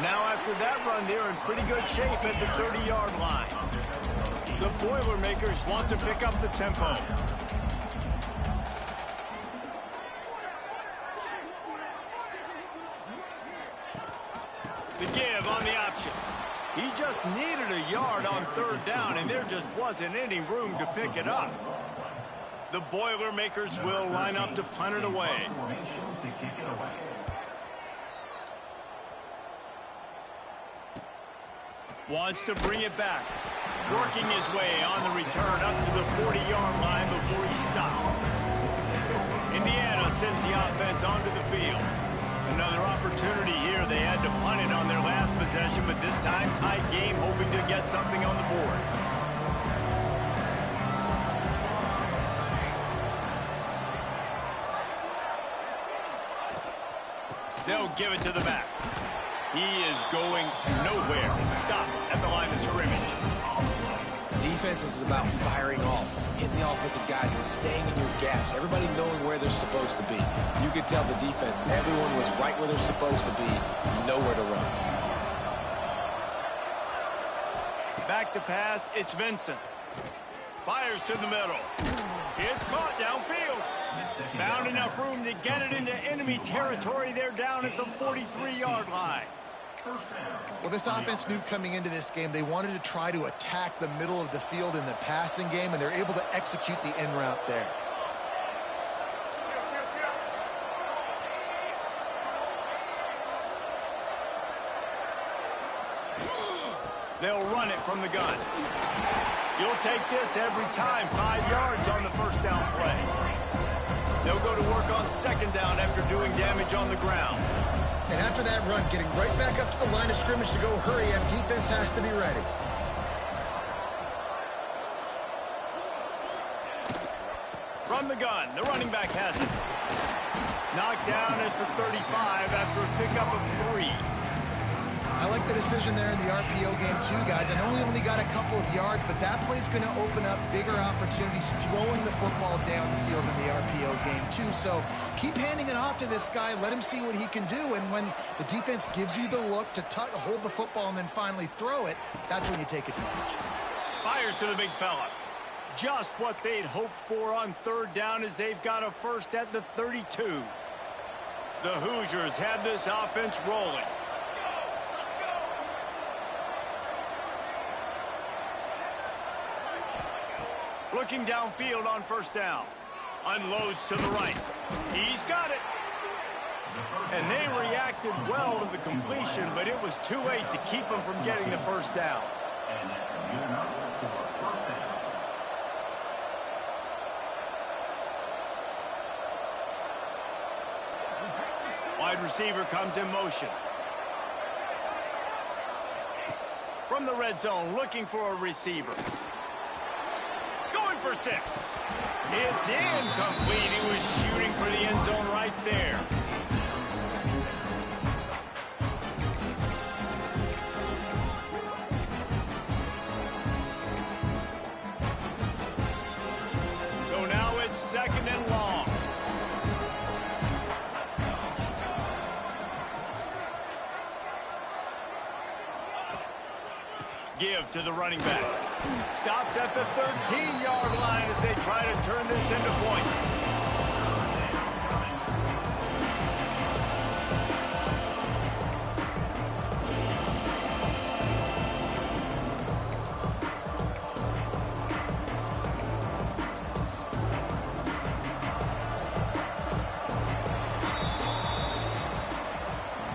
Now after that run, they're in pretty good shape at the 30-yard line. The Boilermakers want to pick up the tempo. The give on the option. He just needed a yard on third down, and there just wasn't any room to pick it up. The Boilermakers will line up to punt it away. Wants to bring it back. Working his way on the return up to the 40-yard line before he stopped. Indiana sends the offense onto the field. Another opportunity here. They had to punt it on their last possession, but this time tight game, hoping to get something on the board. They'll give it to the back. He is going nowhere. Stop at the line of scrimmage. Defense is about firing off, hitting the offensive guys and staying in your gaps. Everybody knowing where they're supposed to be. You could tell the defense, everyone was right where they're supposed to be, nowhere to run. Back to pass, it's Vincent. Fires to the middle. It's caught downfield. Found enough room to get it into enemy territory. They're down at the 43-yard line. Well, this offense knew coming into this game they wanted to try to attack the middle of the field in the passing game, and they're able to execute the in route there. They'll run it from the gun. You'll take this every time. 5 yards on the first down play. They'll go to work on second down after doing damage on the ground. And after that run, getting right back up to the line of scrimmage to go hurry up, defense has to be ready. From the gun, the running back has it. Knocked down at the 35 after a pickup of 3. I like the decision there in the RPO game too, guys. I know we only got a couple of yards, but that play's going to open up bigger opportunities throwing the football down the field in the RPO game too. So keep handing it off to this guy. Let him see what he can do. And when the defense gives you the look to hold the football and then finally throw it, that's when you take advantage. Fires to the big fella. Just what they'd hoped for on third down as they've got a first at the 32. The Hoosiers have this offense rolling. Looking downfield on first down. Unloads to the right. He's got it. And they reacted well to the completion, but it was too late to keep them from getting the first down. And that's good enough for first down. Wide receiver comes in motion. From the red zone, looking for a receiver. Going for 6. It's incomplete. He was shooting for the end zone right there. to the running back. Stops at the 13-yard line as they try to turn this into points.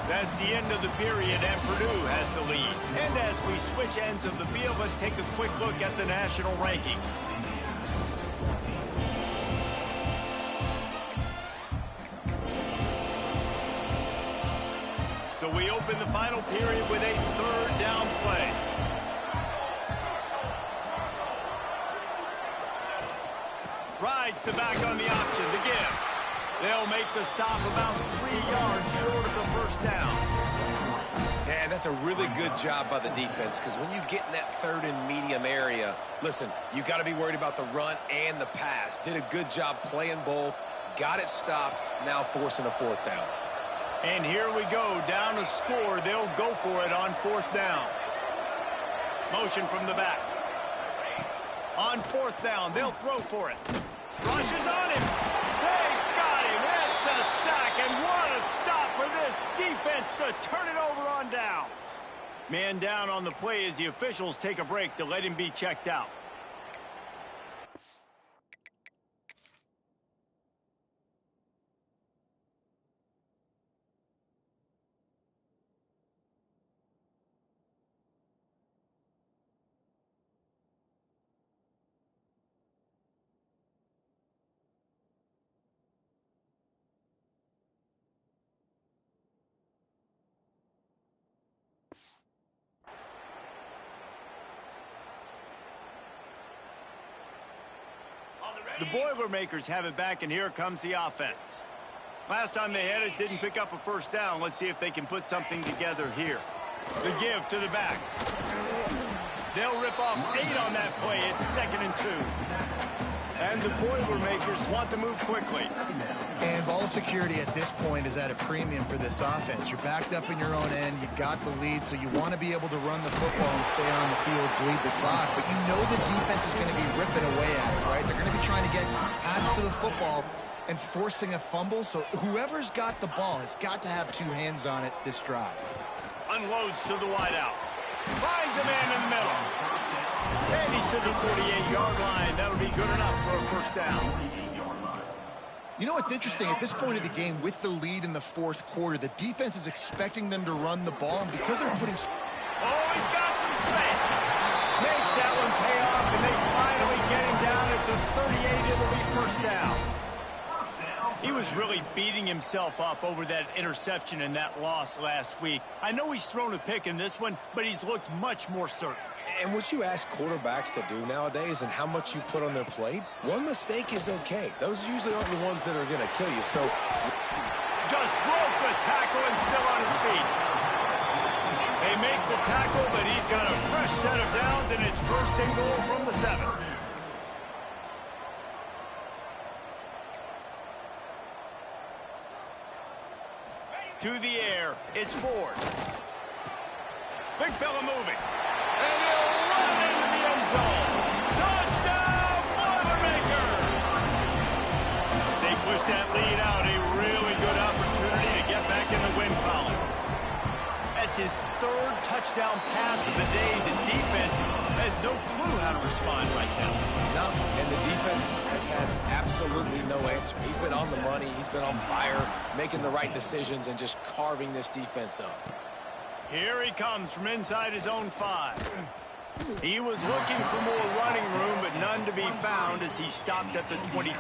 That's the end of the period, and Purdue has the lead. And as we switch ends of the field, let's take a quick look at the national rankings. So we open the final period with a third down play. Rides the back on the option, the give. They'll make the stop about 3 yards short of the first down. Man, that's a really good job by the defense, because when you get in that third and medium area, listen, you got to be worried about the run and the pass. Did a good job playing both, got it stopped, now forcing a fourth down. And here we go, down to score. They'll go for it on fourth down. Motion from the back. On fourth down, they'll throw for it. Rushes on him. They got him. It's a sack, and what a stop for this defense to turn it over on downs. Man down on the play as the officials take a break to let him be checked out. The Boilermakers have it back, and here comes the offense. Last time they had it, didn't pick up a first down. Let's see if they can put something together here. The give to the back. They'll rip off 8 on that play. It's 2nd and 2. And the Boilermakers want to move quickly. And ball security at this point is at a premium for this offense. You're backed up in your own end. You've got the lead, so you want to be able to run the football and stay on the field, bleed the clock. But you know the defense is going to be ripping away at it, right? They're going to be trying to get hands to the football and forcing a fumble. So whoever's got the ball has got to have 2 hands on it this drive. Unloads to the wideout. Finds a man in the middle. And he's to the 48-yard line. That'll be good enough for a first down. You know what's interesting? At this point of the game, with the lead in the fourth quarter, the defense is expecting them to run the ball, and because they're putting... Oh, he's got some space. Makes that one pay off, and they finally get him down at the 38. It'll be first down. He was really beating himself up over that interception and that loss last week. I know he's thrown a pick in this one, but he's looked much more certain. And what you ask quarterbacks to do nowadays and how much you put on their plate, one mistake is okay. Those usually aren't the ones that are going to kill you. So just broke the tackle and still on his feet. They make the tackle, but he's got a fresh set of downs, and it's 1st and goal from the 7. To the air, it's Ford. Big fella moving. And he'll run into the end zone. Touchdown, Boilermakers! As they push that lead out, a really good opportunity to get back in the win column. That's his 3rd touchdown pass of the day. The defense has no clue how to respond right now. No, and the defense has had absolutely no answer. He's been on the money. He's been on fire, making the right decisions and just carving this defense up. Here he comes from inside his own 5. He was looking for more running room, but none to be found as he stopped at the 23.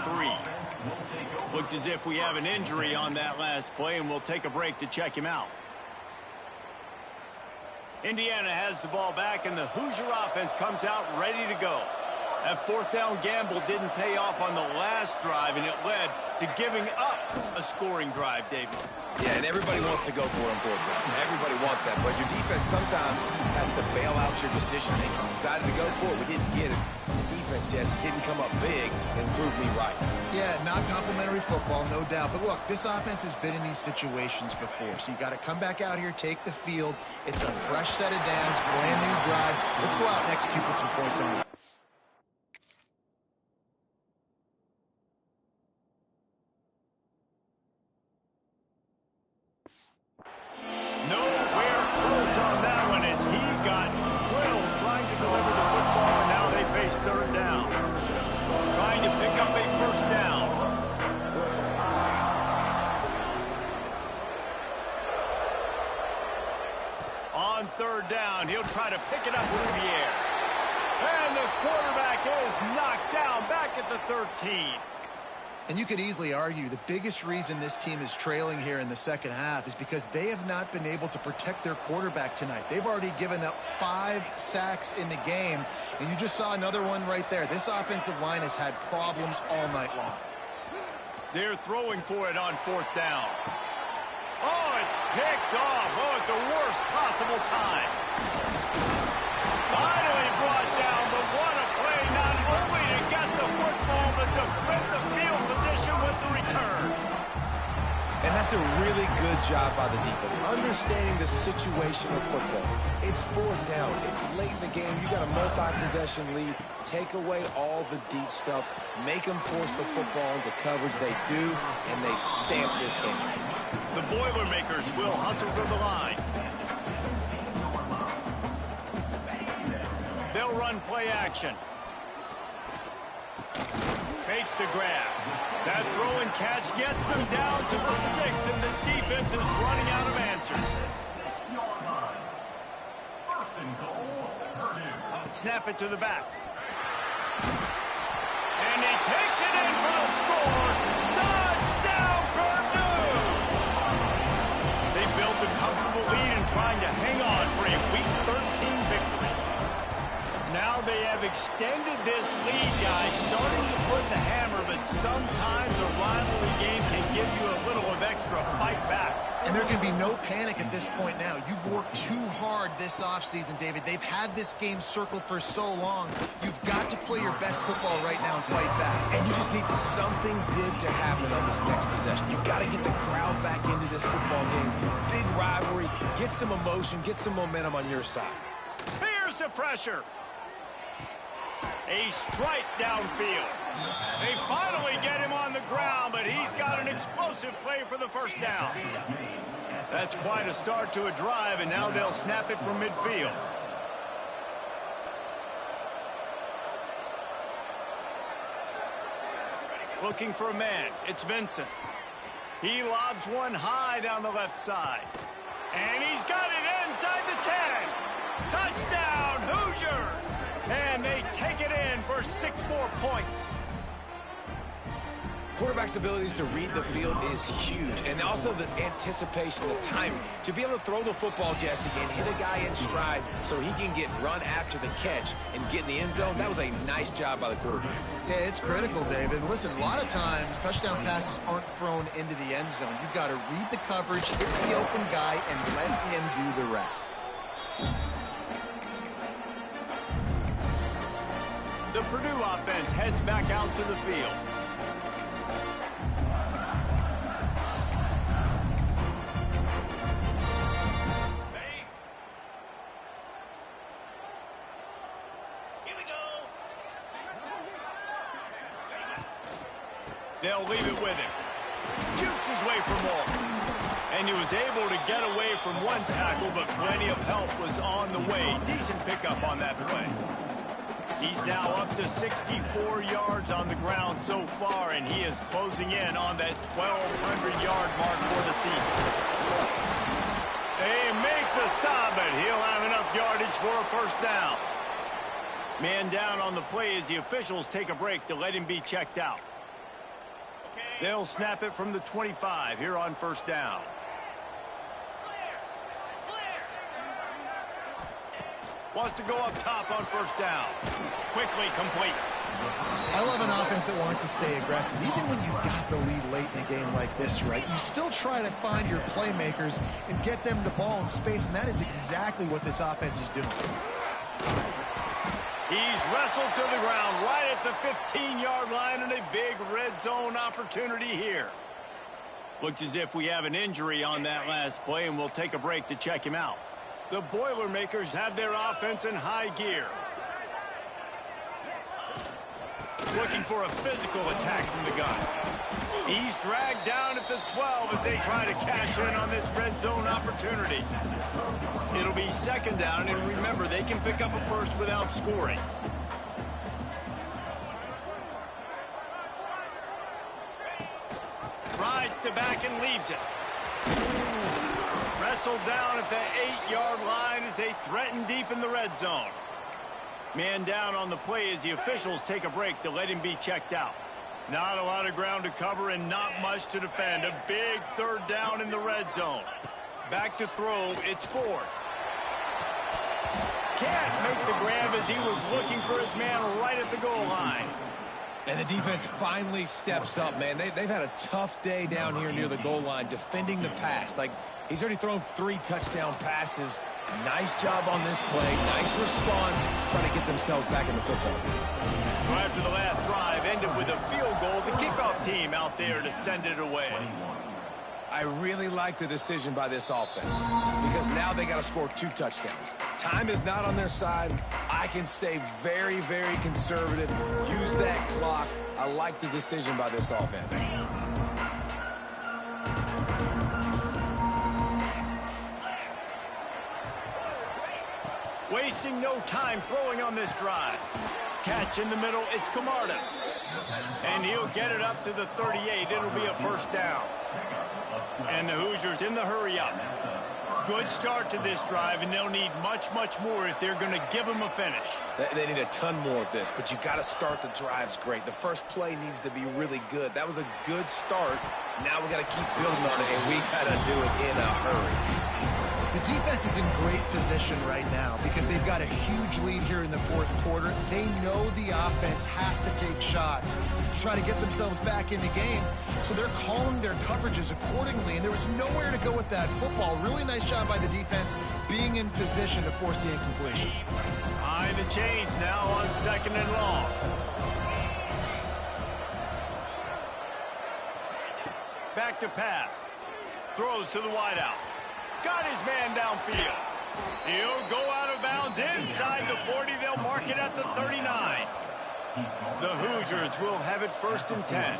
Looks as if we have an injury on that last play, and we'll take a break to check him out. Indiana has the ball back, and the Hoosier offense comes out ready to go. That fourth down gamble didn't pay off on the last drive, and it led to giving up a scoring drive, David. Yeah, and everybody wants to go for it on fourth down. Everybody wants that, but your defense sometimes has to bail out your decision-making. You decided to go for it, we didn't get it. The defense just didn't come up big and prove me right. Yeah, not complimentary football, no doubt. But look, this offense has been in these situations before, so you got to come back out here, take the field. It's a fresh set of downs, brand new drive. Let's go out and execute with some points on it. Nowhere close on that one as he got drilled trying to deliver the football, and now they face third down. Trying to pick up a first down. On third down, he'll try to pick it up through the air. And the quarterback is knocked down back at the 13. And you could easily argue the biggest reason this team is trailing here in the second half is because they have not been able to protect their quarterback tonight. They've already given up 5 sacks in the game, and you just saw another one right there. This offensive line has had problems all night long. They're throwing for it on fourth down. Oh, it's picked off. Oh, at the worst possible time. Finally brought down, but what a play, not only to get the football, but to flip the field position with the return. And that's a really good job by the defense, understanding the situation of football. It's fourth down. It's late in the game. You got a multi-possession lead. Take away all the deep stuff. Make them force the football into coverage. They do, and they stamp this game. The Boilermakers will hustle to the line. They'll run play action. Makes the grab. That throw and catch gets them down to the 6, and the defense is running out of answers. First and goal, Purdue. Snap it to the back. And he takes it in for the score. Touchdown, Purdue! They built a comfortable lead and trying to hang on for a Week 13 victory. Now they have extended this lead, guys, starting to put the hammer, but sometimes a rivalry game can give you a little of extra fight back. And there can be no panic at this point now. You've worked too hard this offseason, David. They've had this game circled for so long. You've got to play your best football right now and fight back. And you just need something big to happen on this next possession. You got to get the crowd back into this football game. Big rivalry. Get some emotion. Get some momentum on your side. Here's the pressure. A strike downfield. They finally get him on the ground, but he's got an explosive play for the first down. That's quite a start to a drive, and now they'll snap it from midfield. Looking for a man. It's Vincent. He lobs one high down the left side. And he's got it inside the 10. Touchdown, Hoosiers! And they take it in for 6 more points. Quarterback's abilities to read the field is huge, and also the anticipation, the timing. To be able to throw the football, Jesse, and hit a guy in stride so he can get run after the catch and get in the end zone, that was a nice job by the quarterback. Yeah, it's critical, David. Listen, a lot of times touchdown passes aren't thrown into the end zone. You've got to read the coverage, hit the open guy, and let him do the rest. The Purdue offense heads back out to the field. They'll leave it with him. Jukes his way for more. And he was able to get away from one tackle, but plenty of help was on the way. Decent pickup on that play. He's now up to 64 yards on the ground so far, and he is closing in on that 1,200-yard mark for the season. They make the stop, but he'll have enough yardage for a first down. Man down on the play as the officials take a break to let him be checked out. They'll snap it from the 25 here on first down. Wants to go up top on first down. Quickly complete. I love an offense that wants to stay aggressive. Even when you've got the lead late in a game like this, right, you still try to find your playmakers and get them the ball in space, and that is exactly what this offense is doing. He's wrestled to the ground right at the 15-yard line, and a big red zone opportunity here. Looks as if we have an injury on that last play, and we'll take a break to check him out. The Boilermakers have their offense in high gear. Looking for a physical attack from the gun. He's dragged down at the 12 as they try to cash in on this red zone opportunity. It'll be second down, and remember, they can pick up a first without scoring. Rides to back and leaves it. Wrestled down at the 8-yard line as they threaten deep in the red zone. Man down on the play as the officials take a break to let him be checked out. Not a lot of ground to cover and not much to defend. A big third down in the red zone. Back to throw, it's Ford. Can't make the grab as he was looking for his man right at the goal line. And the defense finally steps up, man. They've had a tough day down here near the goal line defending the pass. Like, he's already thrown 3 touchdown passes. Nice job on this play. Nice response, trying to get themselves back in the football game. So after the last drive ended with a field goal, the kickoff team out there to send it away. I really like the decision by this offense because now they got to score 2 touchdowns. Time is not on their side. I can stay very, very conservative. Use that clock. I like the decision by this offense. Wasting no time throwing on this drive. Catch in the middle, it's Camarda. And he'll get it up to the 38. It'll be a first down. And the Hoosiers in the hurry-up. Good start to this drive, and they'll need much, much more if they're going to give them a finish. They need a ton more of this, but you got to start the drives great. The first play needs to be really good. That was a good start. Now we got to keep building on it, and we got to do it in a hurry. The defense is in great position right now because they've got a huge lead here in the fourth quarter. They know the offense has to take shots to try to get themselves back in the game. So they're calling their coverages accordingly, and there was nowhere to go with that football. Really nice job by the defense being in position to force the incompletion. Behind the chains now on second and long. Back to pass. Throws to the wideout. Got his man downfield. He'll go out of bounds inside the 40. They'll mark it at the 39. The Hoosiers will have it first and 10.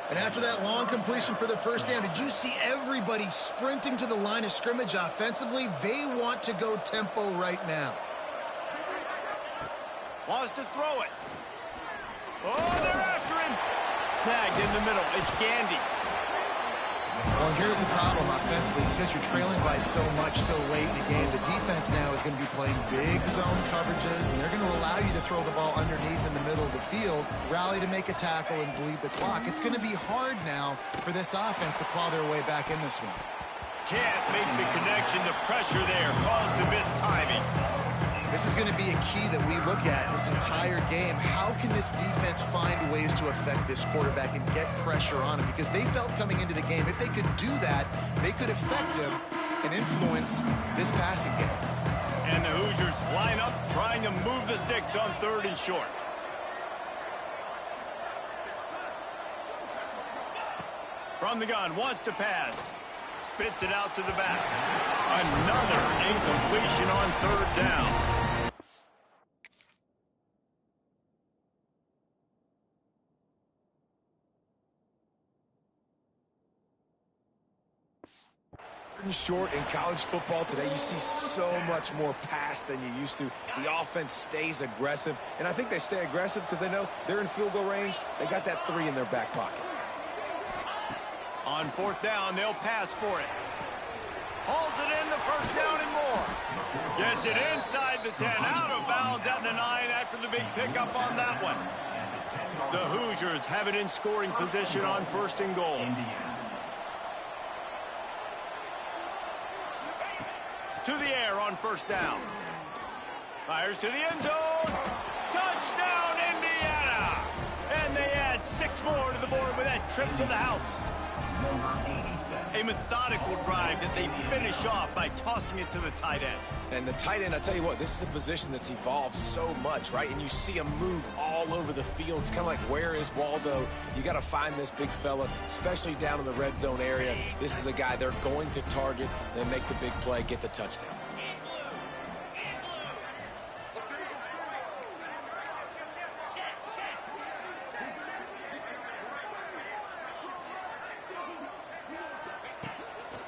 And after that long completion for the first down, did you see everybody sprinting to the line of scrimmage offensively? They want to go tempo right now. Wants to throw it. Oh, they're after him. Snagged in the middle. It's Gandy. Well, here's the problem offensively. Because you're trailing by so much so late in the game, the defense now is going to be playing big zone coverages, and they're going to allow you to throw the ball underneath in the middle of the field, rally to make a tackle, and bleed the clock. It's going to be hard now for this offense to claw their way back in this one. Can't make the connection. The pressure there caused the missed timing. This is going to be a key that we look at this entire game. How can this defense find ways to affect this quarterback and get pressure on him? Because they felt coming into the game, if they could do that, they could affect him and influence this passing game. And the Hoosiers line up, trying to move the sticks on third and short. From the gun, wants to pass. Spits it out to the back. Another incompletion on third down. Short in college football today, you see so much more pass than you used to. The offense stays aggressive, and I think they stay aggressive because they know they're in field goal range. They got that 3 in their back pocket. On fourth down, they'll pass for it. Hauls it in, the first down and more. Gets it inside the 10, out of bounds at the 9 after the big pickup on that one. The Hoosiers have it in scoring position on first and goal. To the air on first down. Fires to the end zone. Touchdown, Indiana! And they add 6 more to the board with that trip to the house. A methodical drive that they finish off by tossing it to the tight end. And the tight end, I tell you what, this is a position that's evolved so much, right? And you see him move all over the field. It's kind of like, where is Waldo? You got to find this big fella, especially down in the red zone area. This is the guy they're going to target and make the big play, get the touchdown.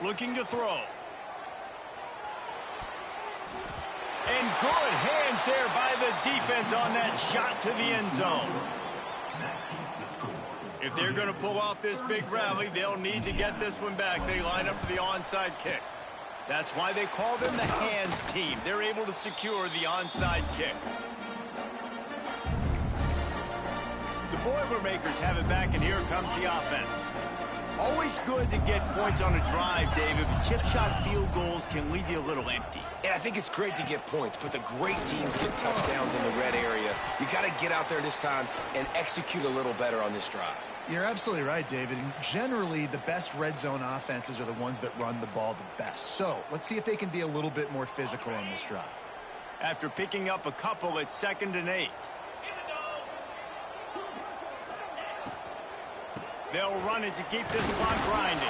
Looking to throw. And good hands there by the defense on that shot to the end zone. If they're going to pull off this big rally, they'll need to get this one back. They line up for the onside kick. That's why they call them the hands team. They're able to secure the onside kick. The Boilermakers have it back, and here comes the offense. Always good to get points on a drive, David, but chip shot field goals can leave you a little empty. And I think it's great to get points, but the great teams get touchdowns in the red area. You got to get out there this time and execute a little better on this drive. You're absolutely right, David. And generally, the best red zone offenses are the ones that run the ball the best. So let's see if they can be a little bit more physical on this drive. After picking up a couple, it's 2nd and 8. They'll run it to keep this clock grinding.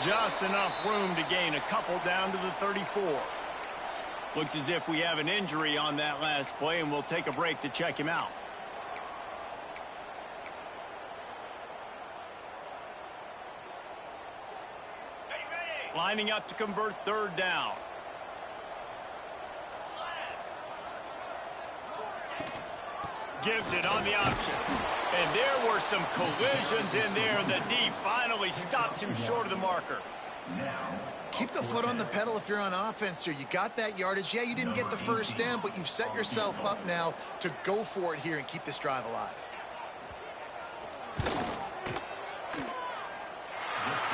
Just enough room to gain a couple down to the 34. Looks as if we have an injury on that last play, and we'll take a break to check him out. Lining up to convert 3rd down. Gives it on the option. And there were some collisions in there, and the D finally stops him short of the marker. Keep the foot on the pedal if you're on offense here. You got that yardage. Yeah, you didn't get the first down, but you've set yourself up now to go for it here and keep this drive alive.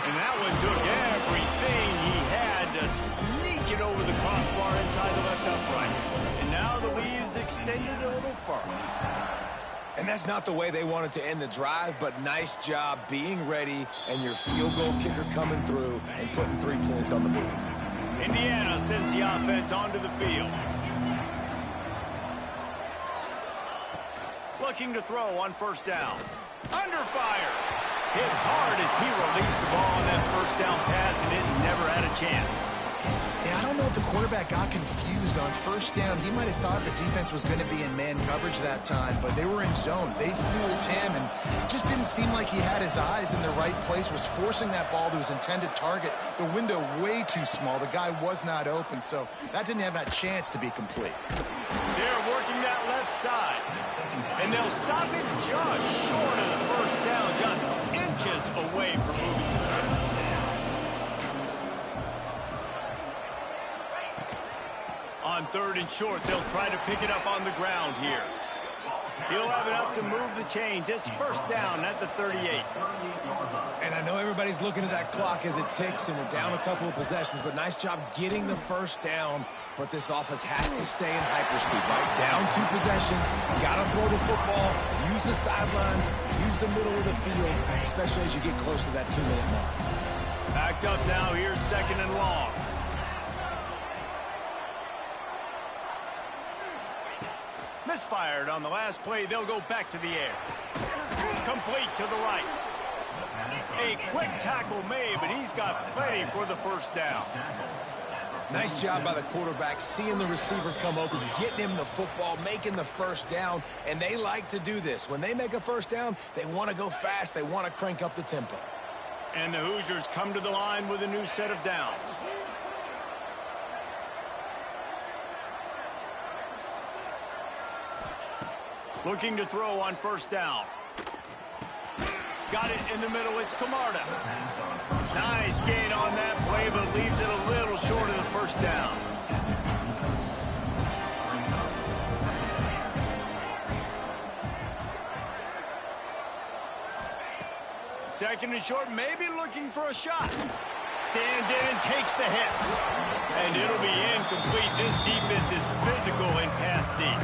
And that one took everything he had to sneak it over the crossbar inside the left upright. And now the lead is extended a little further. And that's not the way they wanted to end the drive, but nice job being ready and your field goal kicker coming through and putting 3 points on the board. Indiana sends the offense onto the field. Looking to throw on 1st down. Under fire. Hit hard as he released the ball on that 1st down pass, and it never had a chance. Yeah, I don't know if the quarterback got confused on 1st down. He might have thought the defense was going to be in man coverage that time, but they were in zone. They fooled him, and just didn't seem like he had his eyes in the right place, was forcing that ball to his intended target. The window way too small. The guy was not open, so that didn't have that chance to be complete. They're working that left side, and they'll stop it just short of the 1st down, just inches away from moving the sticks. On 3rd and short, they'll try to pick it up on the ground here. He'll have enough to move the chains. It's 1st down at the 38. And I know everybody's looking at that clock as it ticks, and we're down a couple of possessions, but nice job getting the 1st down. But this offense has to stay in hyperspeed, right? Down 2 possessions. Got to throw the football, use the sidelines, use the middle of the field, especially as you get close to that 2-minute mark. Backed up now. Here's 2nd and long. Misfired on the last play. They'll go back to the air. Complete to the right. A quick tackle made, but he's got plenty for the 1st down. Nice job by the quarterback, seeing the receiver come open, getting him the football, making the 1st down, and they like to do this. When they make a 1st down, they want to go fast. They want to crank up the tempo. And the Hoosiers come to the line with a new set of downs. Looking to throw on 1st down. Got it in the middle. It's Camarda. Nice gain on that play, but leaves it a little short of the 1st down. Second and short, maybe looking for a shot. Stands in and takes the hit. And it'll be incomplete. This defense is physical and pass deep.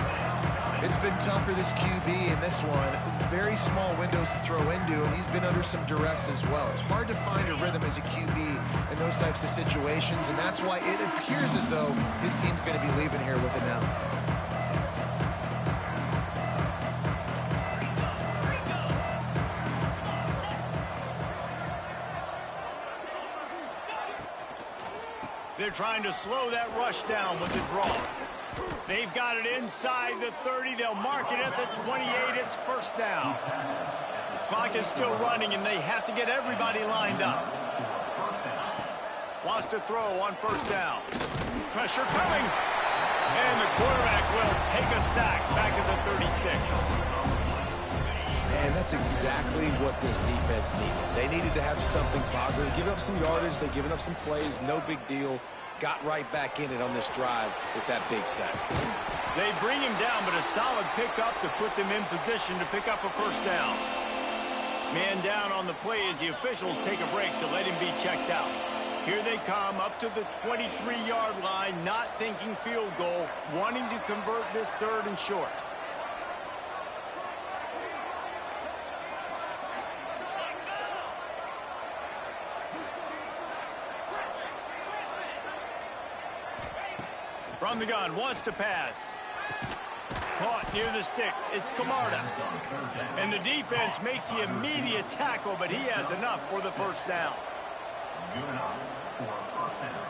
It's been tough for this QB in this one. Very small windows to throw into, and he's been under some duress as well. It's hard to find a rhythm as a QB in those types of situations, and that's why it appears as though his team's going to be leaving here with an L. They're trying to slow that rush down with the draw. They've got it inside the 30. They'll mark it at the 28. It's first down. Clock is still running, and they have to get everybody lined up. Wants to throw on first down. Pressure coming. And the quarterback will take a sack back at the 36. Man, that's exactly what this defense needed. They needed to have something positive. Give up some yardage. They've given up some plays. No big deal. Got right back in it on this drive with that big sack. They bring him down, but a solid pickup to put them in position to pick up a first down. Man down on the play as the officials take a break to let him be checked out. Here they come up to the 23-yard line, not thinking field goal, wanting to convert this third and short. From the gun, wants to pass. Caught near the sticks. It's Camarda. And the defense makes the immediate tackle, but he has enough for the first down. Good enough for a first down.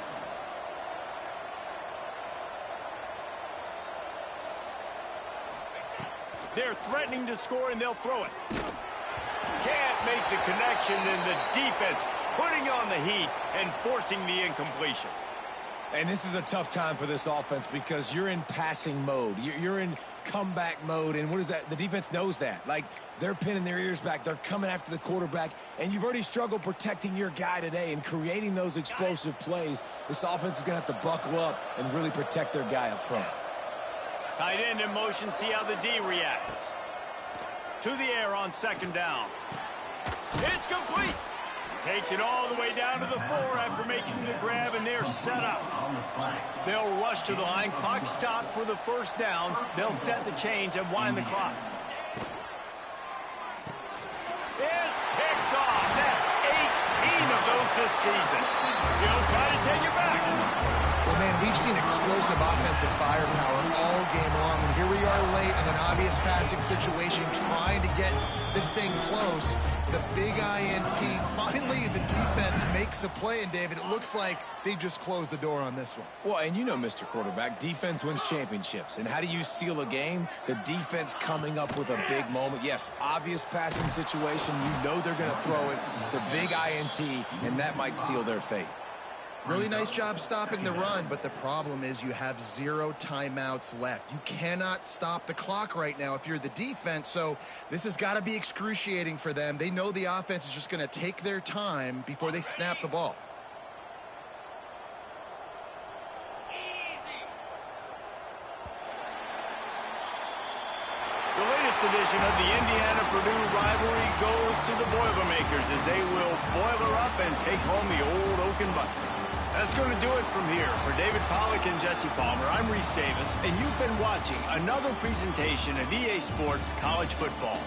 They're threatening to score, and they'll throw it. Can't make the connection, and the defense putting on the heat and forcing the incompletion. And this is a tough time for this offense because you're in passing mode. You're in comeback mode, and what is that? The defense knows that. Like, they're pinning their ears back. They're coming after the quarterback, and you've already struggled protecting your guy today and creating those explosive plays. This offense is going to have to buckle up and really protect their guy up front. Tight end in motion, see how the D reacts. To the air on second down. It's complete. Takes it all the way down to the 4 after making the grab, and they're set up. They'll rush to the line. Clock stopped for the first down. They'll set the chains and wind the clock. It's picked off. That's 18 of those this season. He'll try to take it back. Well, man, we've seen explosive offensive firepower all game long, and here we are late in an obvious passing situation trying to get this thing close. The big INT, finally the defense makes a play, and David, it looks like they just closed the door on this one. Well, and you know, Mr. Quarterback, defense wins championships. And how do you seal a game? The defense coming up with a big moment. Yes, obvious passing situation. You know they're going to throw it. The big INT, and that might seal their fate. Really nice job stopping the run, but the problem is you have 0 timeouts left. You cannot stop the clock right now if you're the defense, so this has got to be excruciating for them. They know the offense is just going to take their time before they snap the ball. The latest edition of the Indiana-Purdue rivalry goes to the Boilermakers as they will boiler up and take home the old Oaken Bucket. That's going to do it from here. For David Pollack and Jesse Palmer, I'm Reese Davis, and you've been watching another presentation of EA Sports College Football.